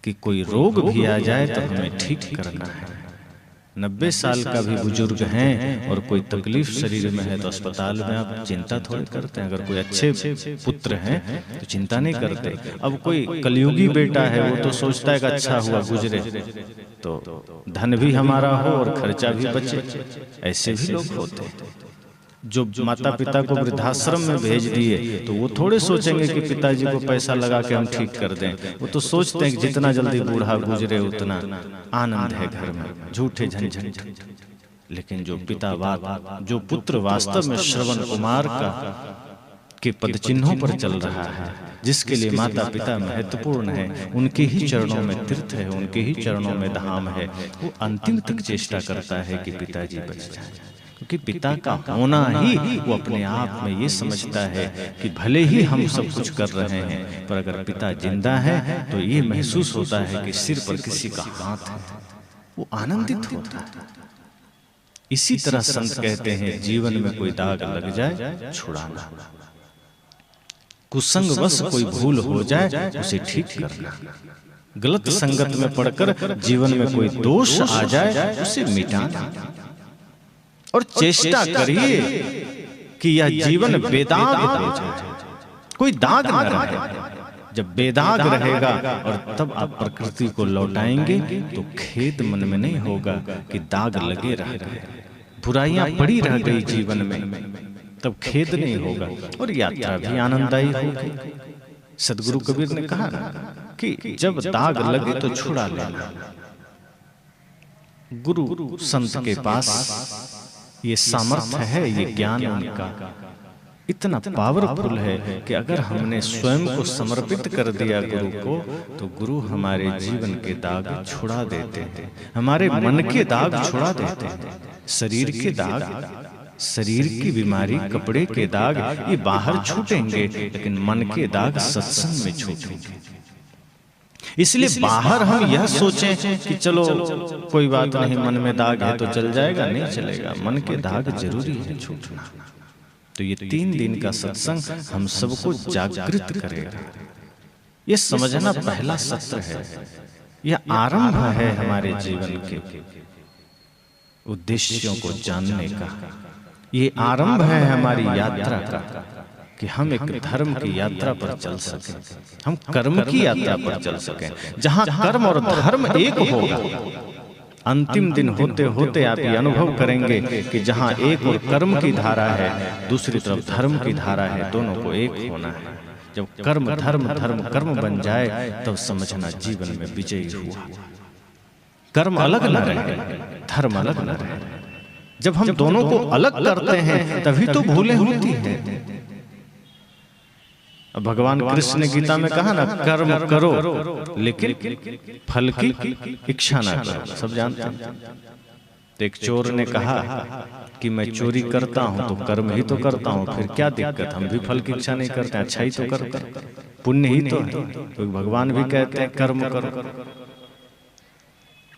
कि कोई रोग भी आ जाए तो हमें ठीक करना है। 90 साल का भी बुजुर्ग हैं और कोई तकलीफ शरीर में है तो अस्पताल में आप चिंता थोड़ी करते हैं। अगर कोई अच्छे पुत्र हैं तो चिंता नहीं करते। अब कोई कलयुगी बेटा है वो तो सोचता है कि अच्छा हुआ गुजरे तो धन भी हमारा हो और खर्चा भी बचे। ऐसे भी लोग होते हैं। जो माता पिता को वृद्धाश्रम में भेज दिए तो वो थोड़े सोचेंगे कि पिताजी को पैसा लगा के हम ठीक कर दें। वो तो सोचते हैं कि जितना जल्दी बूढ़ा गुजरे उतना आनंद है घर में, झूठे झंझट। लेकिन जो पुत्र वास्तव में श्रवण कुमार का के पद चिन्हों पर चल रहा है, जिसके लिए माता पिता महत्वपूर्ण है, उनके ही चरणों में तीर्थ है, उनके ही चरणों में धाम है, वो अंतिम तक चेष्टा करता है कि पिताजी बच जाए। क्योंकि पिता का होना ही वो अपने आप में ये समझता है कि भले ही हम सब कुछ कर रहे हैं, पर अगर पिता जिंदा है तो ये महसूस होता है कि सिर पर किसी का हाथ है, वो आनंदित होता है। इसी तरह संत कहते हैं, जीवन में कोई दाग लग जाए छुड़ाना, कुसंग बस कोई भूल हो जाए उसे ठीक करना, गलत संगत में पड़कर जीवन में कोई दोष आ जाए उसे मिटाना। और चेष्टा करिए कि यह जीवन बेदाग हो जाए, कोई दाग न रहे। जब बेदाग रहेगा और तब आप प्रकृति को लौटाएंगे तो खेद मन में नहीं होगा कि दाग लगे रह गए, बुराइयां पड़ी रह गई जीवन में, तब खेद नहीं होगा और यात्रा भी आनंददायी होगी। सदगुरु कबीर ने कहा ना कि जब दाग लगे तो छुड़ा लेना। गुरु संत के पास ये सामर्थ्य है, ये ज्ञान उनका इतना पावरफुल है कि अगर हमने स्वयं को समर्पित कर दिया गुरु को तो गुरु हमारे जीवन के दाग छुड़ा देते हैं, हमारे मन के दाग छुड़ा देते हैं। शरीर के दाग, शरीर की बीमारी, कपड़े के दाग ये बाहर छूटेंगे, लेकिन मन के दाग सत्संग में छूटेंगे। इसलिए बाहर हम यह सोचें कि चलो कोई बात नहीं, मन में दाग है तो चल जाएगा, नहीं चलेगा। मन के दाग जरूरी है छूटना। तो ये 3 दिन का सत्संग हम सबको जागृत करेगा। ये समझना पहला सत्र है, यह आरंभ है हमारे जीवन के उद्देश्यों को जानने का। ये आरंभ है हमारी यात्रा का कि हम एक धर्म की यात्रा पर चल सकें, हम कर्म की यात्रा पर चल सकें, जहां कर्म और धर्म एक होगा। अंतिम दिन होते होते आप ये अनुभव करेंगे कि जहां एक और कर्म की धारा है, दूसरी तरफ धर्म की धारा है, दोनों को एक होना है। जब कर्म धर्म धर्म कर्म बन जाए तब समझना जीवन में विजयी हुआ। कर्म अलग न रहे, धर्म अलग न रहे। जब हम दोनों को अलग करते हैं तभी तो भूलें होती हैं। भगवान कृष्ण ने गीता में कहा ना, कर्म करो लेकिन फल की इच्छा ना करो। सब जानते हैं। तो एक चोर ने कहा कि मैं चोरी करता हूं तो कर्म ही तो करता हूं, फिर क्या दिक्कत, हम भी फल की इच्छा नहीं करते, अच्छा ही तो करते, पुण्य ही तो है। तो भगवान भी कहते हैं कर्म करो।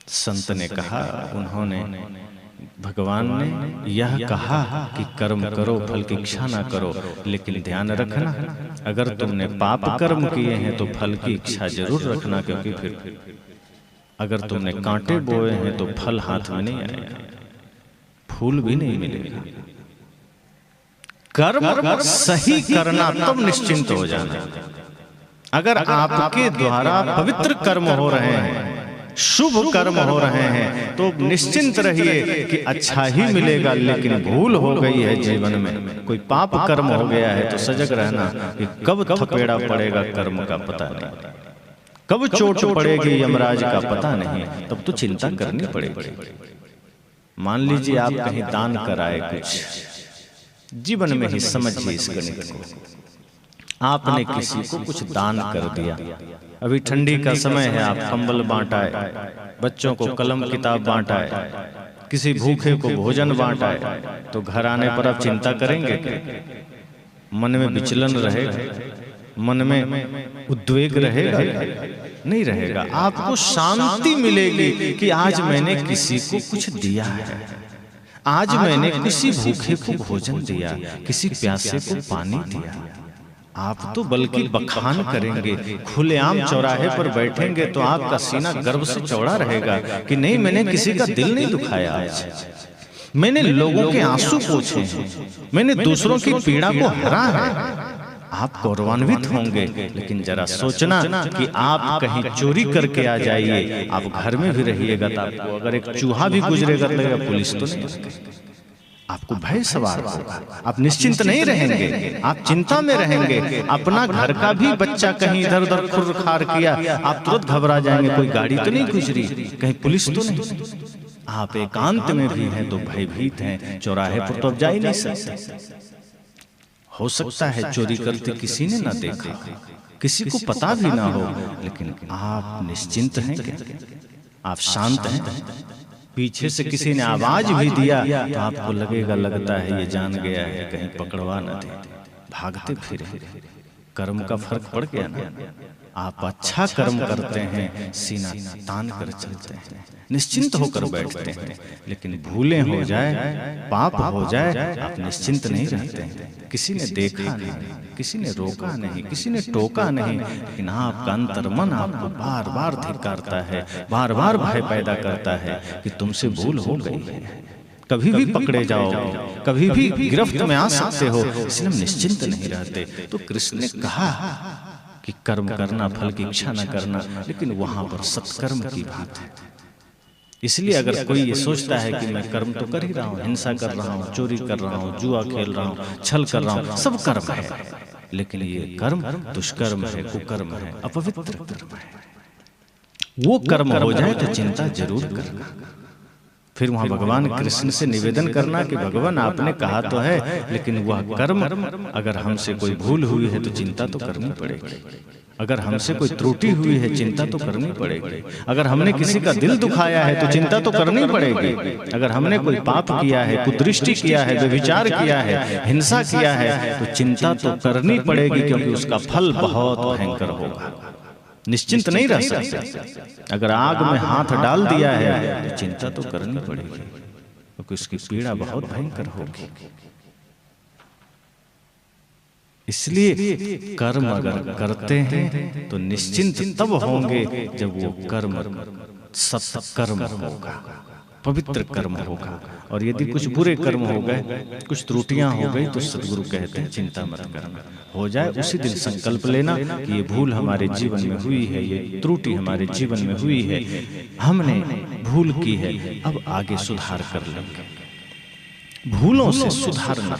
संत ने कहा, उन्होंने भगवान ने यह कहा कि कर्म करो फल की इच्छा ना करो, लेकिन ध्यान रखना अगर तुमने पाप कर्म किए हैं तो फल की इच्छा जरूर रखना, क्योंकि फिर अगर तुमने कांटे बोए हैं तो फल हाथ में नहीं आएगा, फूल भी नहीं मिलेगा। कर्म सही करना तब निश्चिंत हो जाना। अगर आपके द्वारा पवित्र कर्म हो रहे हैं, शुभ कर्म हो रहे हैं, तो निश्चिंत रहिए कि अच्छा ही मिलेगा। लेकिन भूल हो गई है जीवन में, कोई पाप कर्म हो गया है, तो सजग रहना कि कब थपेड़ा पड़ेगा कर्म का पता नहीं, कब चोट पड़ेगी यमराज का पता नहीं, तब तो चिंता करनी पड़ेगी। मान लीजिए आप कहीं दान कराए कुछ, जीवन में ही समझिए इस गणित को। आपने किसी को कुछ दान कर दिया, अभी ठंडी का समय है, आप कंबल बांटाए, बच्चों को कलम किताब बांटाए, किसी भूखे को भोजन बांटाए, तो घर आने पर आप चिंता करेंगे क्या? मन में विचलन रहेगा, मन में उद्वेग रहेगा? नहीं रहेगा। आपको शांति मिलेगी कि आज मैंने किसी को कुछ दिया है, आज मैंने किसी भूखे को भोजन दिया, किसी प्यासे को पानी दिया। आप तो बल्कि बखान करेंगे, खुलेआम चौराहे पर बैठेंगे तो आपका सीना गर्व से चौड़ा रहेगा कि नहीं, मैंने किसी का दिल नहीं दुखाया, आज मैंने लोगों के आंसू पोंछे हैं, मैंने दूसरों की पीड़ा को हरा है। आप गौरवान्वित होंगे। लेकिन जरा सोचना कि आप कहीं चोरी करके आ जाइए, आप घर में भी रहिएगा तो आपको अगर एक चूहा भी गुजरेगा तो लगेगा पुलिस तो नहीं, आपको भय सवार होगा, आप निश्चिंत नहीं रहेंगे, आप चिंता में रहेंगे। अपना घर का भी बच्चा कहीं इधर उधर खुरखार किया, आप तुरंत घबरा जाएंगे, कोई गाड़ी तो नहीं गुजरी, कहीं पुलिस तो नहीं। आप एकांत में भी हैं तो भयभीत हैं, चौराहे पर तो अब जा ही नहीं सकते। हो सकता है चोरी करते किसी ने ना देखा, किसी को पता भी ना हो, लेकिन आप निश्चिंत हैं क्या? आप शांत हैं? पीछे से किसी ने आवाज भी दिया तो आपको लगेगा, लगता है ये जान गया है, कहीं पकड़वा न दे, भागते फिरे। कर्म का फर्क पड़ गया ना। आप अच्छा कर्म करते हैं, सीना तान कर चलते हैं, निश्चिंत होकर बैठते हैं। लेकिन भूलें हो जाए, पाप हो जाए, आप निश्चिंत नहीं रहते हैं। किसी ने देखा नहीं, किसी ने रोका नहीं, किसी ने टोका नहीं, लेकिन आपका अंतर्मन आपको बार बार धिक्कारता है, बार बार भय पैदा करता है कि तुमसे भूल हो गई है, कभी भी पकड़े जाओगे, कभी भी गिरफ्त में आ सकते हो, इसलिए हम निश्चिंत नहीं रहते। तो कृष्ण ने कहा कि कर्म करना, फल की इच्छा न करना, लेकिन वहां पर सत्कर्म की बात है। इसलिए अगर कोई ये सोचता है कि मैं कर्म तो कर ही रहा हूँ, हिंसा कर रहा हूँ, चोरी कर रहा हूँ, जुआ खेल रहा हूँ, छल कर रहा हूँ, सब कर्म है, लेकिन ये कर्म दुष्कर्म है, कुकर्म है, अपवित्र कर्म है। वो कर्म हो जाए तो चिंता जरूर करना। फिर वहां भगवान कृष्ण से निवेदन करना कि भगवान आपने कहा तो है, लेकिन वह कर्म अगर हमसे कोई भूल हुई है तो चिंता तो करनी पड़ेगी, अगर हमसे कोई त्रुटि हुई है चिंता तो करनी पड़ेगी, अगर हमने किसी का दिल दुखाया है तो चिंता तो करनी पड़ेगी, अगर हमने कोई पाप किया है, कुदृष्टि किया है, व्यभिचार किया है, हिंसा किया है, तो चिंता तो करनी पड़ेगी, क्योंकि उसका फल बहुत भयंकर होगा। निश्चिंत नहीं रह सकते। अगर आग में हाथ डाल दिया है तो चिंता तो करनी पड़ेगी, क्योंकि उसकी पीड़ा बहुत भयंकर होगी। इसलिए कर्म अगर करते हैं तो निश्चिंत तब होंगे जब वो कर्म सत्कर्म होगा, पवित्र कर्म होगा। और यदि कुछ बुरे कर्म हो गए, कुछ त्रुटियां हो गई, तो सदगुरु कहते हैं चिंता मत करना, हो जाए उसी दिन संकल्प लेना कि ये भूल हमारे जीवन में हुई है, ये त्रुटि हमारे जीवन में हुई है, हमने भूल की है, अब आगे सुधार कर लेंगे। भूलों से सुधारना,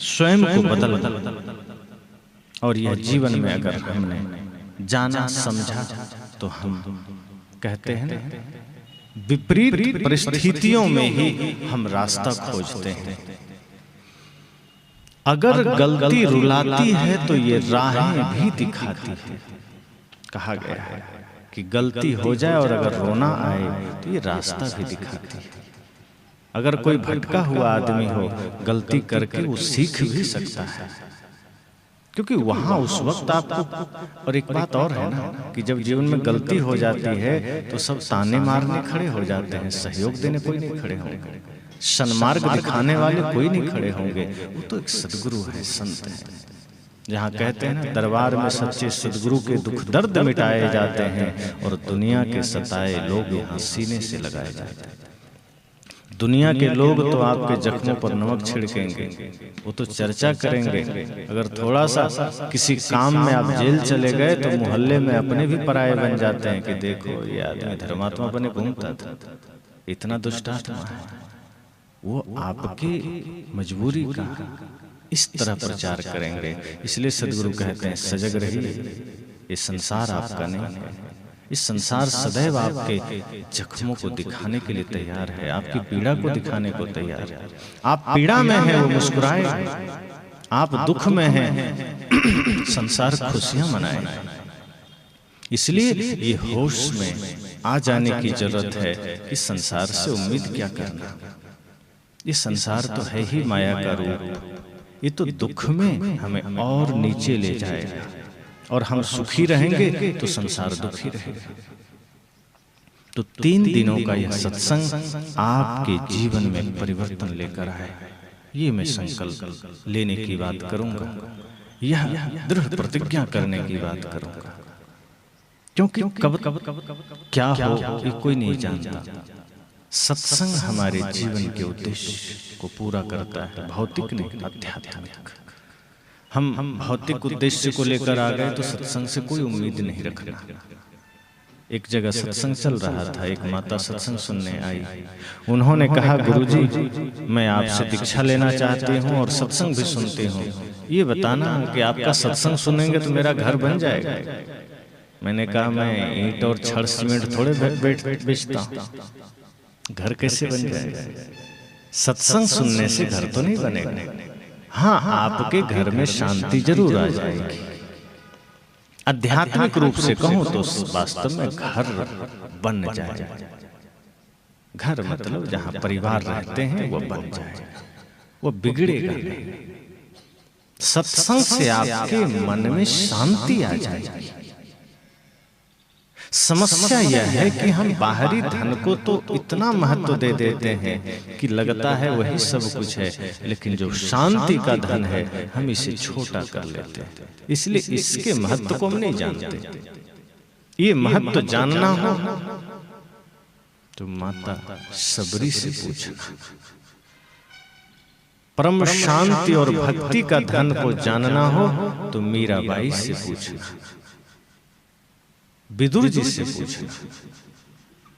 स्वयं को बदलना। और यह जीवन में अगर हमने जाना समझा तो हम कहते हैं ना, विपरीत परिस्थितियों में ही हम रास्ता खोजते हैं। अगर गलती रुलाती है तो ये राहें भी दिखाती है। कहा गया है कि गलती हो जाए और अगर रोना आए तो ये रास्ता भी दिखाती है। अगर कोई भटका हुआ आदमी हो, गलती करके वो सीख भी सकता है, क्योंकि वहां उस वक्त आपको। और एक बात और है ना कि जब जीवन में गलती हो जाती है तो सब ताने मारने खड़े हो जाते हैं, सहयोग देने कोई नहीं खड़े होंगे, सन्मार्ग दिखाने वाले कोई नहीं खड़े होंगे। वो तो एक सदगुरु है, संत है। जहाँ कहते हैं ना, दरबार में सच्चे सदगुरु के दुख दर्द मिटाए जाते हैं और दुनिया के सताए लोग यहाँ सीने से लगाए जाते हैं। दुनिया के लोग तो आपके जख्मों पर नमक छिड़केंगे, वो तो चर्चा करेंगे। अगर थोड़ा सा किसी काम में आप जेल चले गए तो मोहल्ले में अपने भी पराये बन जाते हैं कि देखो ये आदमी धर्मात्मा बने घूमता था, इतना दुष्टात्मा है। वो आपकी मजबूरी का इस तरह प्रचार करेंगे। इसलिए सदगुरु कहते हैं सजग रहिए, ये संसार आपका नहीं है। इस संसार सदैव आपके जख्मों को दिखाने के लिए तैयार है, आपकी पीड़ा को दिखाने को तैयार है। आप पीड़ा में हैं, वो मुस्कुराए, आप दुख में हैं, संसार खुशियां मनाए। इसलिए ये होश में आ जाने की जरूरत है कि संसार से उम्मीद क्या करना। ये संसार तो है ही माया का रूप, ये तो दुख में हमें और नीचे ले जाएगा। और हम सुखी रहेंगे तो संसार दुखी रहेगा। तो 3 दिनों का यह सत्संग आपके जीवन में परिवर्तन लेकर आए, ये मैं संकल्प लेने की बात करूंगा, यह दृढ़ प्रतिज्ञा करने की बात करूंगा। क्योंकि कब क्या हो ये कोई नहीं जानता। सत्संग हमारे जीवन के उद्देश्य को पूरा करता है, भौतिक नहीं, आध्यात्मिक। हम भौतिक उद्देश्य को लेकर आ गए तो सत्संग से कोई उम्मीद नहीं रखना। एक जगह सत्संग चल रहा था, एक माता सत्संग सुनने आई। उन्होंने कहा, गुरुजी मैं आपसे दीक्षा लेना चाहती हूँ और सत्संग भी सुनती हूँ, ये बताना कि आपका सत्संग सुनेंगे तो मेरा घर बन जाएगा। मैंने कहा, मैं ईंट और छड़ सीमेंट थोड़े बेचता हूँ, घर कैसे बन जाएगा? सत्संग सुनने से घर तो नहीं बनेगा। हाँ, आपके घर में शांति जरूर आ जाएगी। आध्यात्मिक रूप से कहूं तो वास्तव में घर बन जाए। घर मतलब जहां परिवार रहते हैं वो बन जाए, वो बिगड़ेगा नहीं। सत्संग से आपके मन में शांति आ जाएगी। समस्या यह है कि हम बाहरी धन को तो इतना महत्व दे देते हैं कि लगता है वही सब कुछ है, लेकिन जो शांति का धन है हम इसे छोटा कर लेते हैं। इसलिए इसके महत्व को हम नहीं जानते। ये महत्व जानना हो तो माता सबरी से पूछना। परम शांति और भक्ति का धन को जानना हो तो मीराबाई से पूछना, विदुर जी से पूछना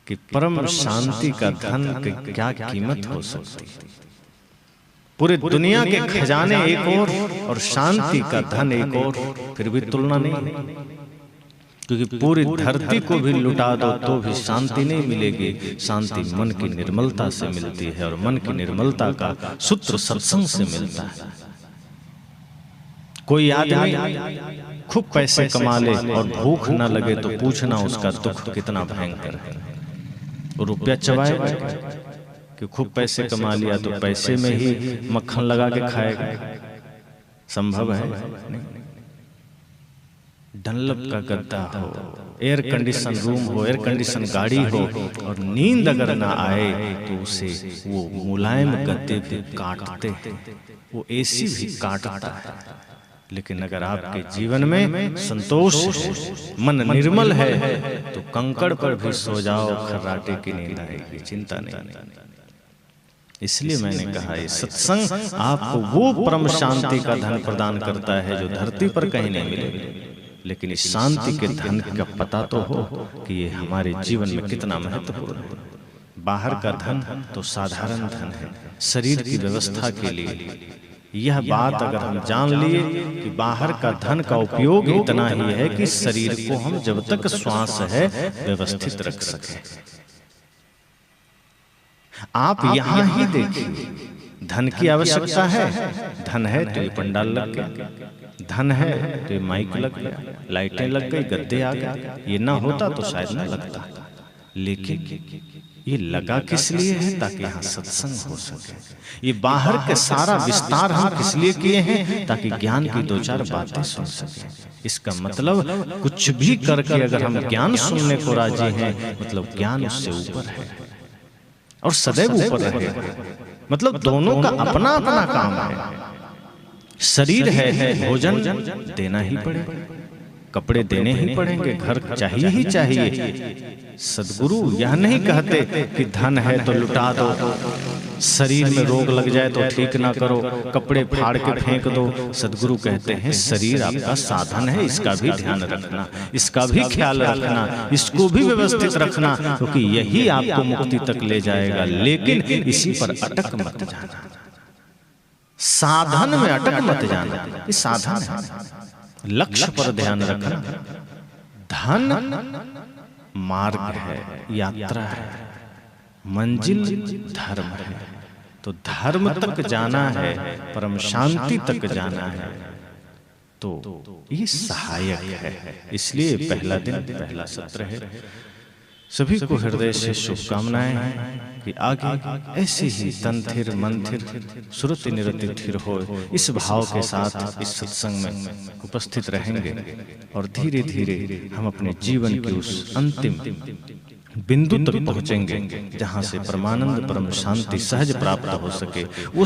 कि परम शांति का धन की क्या कीमत हो सकती है। पूरे दुनिया के खजाने एक और शांति का धन एक और, फिर भी तुलना नहीं है। क्योंकि पूरी धरती को भी लुटा दो तो भी शांति नहीं मिलेगी। शांति मन की निर्मलता से मिलती है और मन की निर्मलता का सूत्र सत्संग से मिलता है। कोई आदमी खूब पैसे कमा ले और भूख न लगे तो पूछना उसका दुख कितना भयंकर है। वो रुपया चबाएगा कि खूब पैसे कमा लिया तो पैसे में ही मक्खन लगा के खाएगा? संभव है नहीं। डनलप का गद्दा हो, एयर कंडीशन रूम हो, एयर कंडीशन गाड़ी हो और नींद अगर ना आए तो उसे वो मुलायम गद्दे भी काटते हैं, वो एसी भी काटता है। लेकिन अगर आपके जीवन में संतोष है, मन निर्मल है, तो कंकड़ पर भी सो जाओ, खर्राटे की नींद आएगी, चिंता नहीं। इसलिए मैंने कहा ये सत्संग आपको वो परम शांति का धन प्रदान करता है जो धरती पर कहीं नहीं मिलेगा। लेकिन इस शांति के धन का पता तो हो कि ये हमारे जीवन में कितना महत्वपूर्ण है। बाहर का धन तो साधारण धन है, शरीर की व्यवस्था के लिए। यह बात अगर हम जान लिए कि बाहर का धन का उपयोग इतना ही है कि शरीर को हम जब तक श्वास है व्यवस्थित रख सके। आप यहां ही देखिए, धन की आवश्यकता है, धन है तो ये पंडाल लग गया, धन है तो ये माइक लग गया, लाइटें लग गई, गद्दे आ गए। ये ना होता तो शायद ना लगता। लेकिन ये लगा किस लिए है? ताकि यहाँ सत्संग हो सके। ये बाहर के सारा विस्तार हम किस लिए किए हैं? ताकि ज्ञान की दो चार बातें सुन सके। इसका मतलब कुछ भी करके अगर हम ज्ञान सुनने को राजी हैं, मतलब ज्ञान उससे ऊपर है और सदैव ऊपर रहेगा। मतलब दोनों का अपना अपना काम है। शरीर है, भोजन देना ही पड़ेगा, कपड़े देने ही पड़ेंगे, घर चाहिए ही चाहिए। सद्गुरु यह नहीं कहते कि धन है तो लुटा दो, शरीर में रोग लग जाए तो ठीक ना करो, कपड़े फाड़ के फेंक दो। सद्गुरु कहते हैं शरीर आपका साधन है, इसका भी ध्यान रखना, इसका भी ख्याल रखना, इसको भी व्यवस्थित रखना, क्योंकि यही आपको मुक्ति तक ले जाएगा। लेकिन इसी पर अटक मत जाना, साधन में अटक मत जाना। ये साधन है, लक्ष्य पर ध्यान रखना। धन मार्ग है, यात्रा है, मंजिल धर्म है। तो धर्म तक जाना है, परम शांति तक जाना है, तो ये सहायक है। इसलिए पहला दिन, पहला सत्र है। सभी को हृदय से शुभकामनाएं हैं कि आगे ऐसे ही तन थिर मन थिर सुरति निरति थिर हो। इस भाव के साथ इस सत्संग में उपस्थित रहेंगे और धीरे धीरे हम अपने जीवन की उस अंतिम बिंदु तक पहुंचेंगे जहां से परमानंद परम शांति सहज प्राप्त हो सके। वो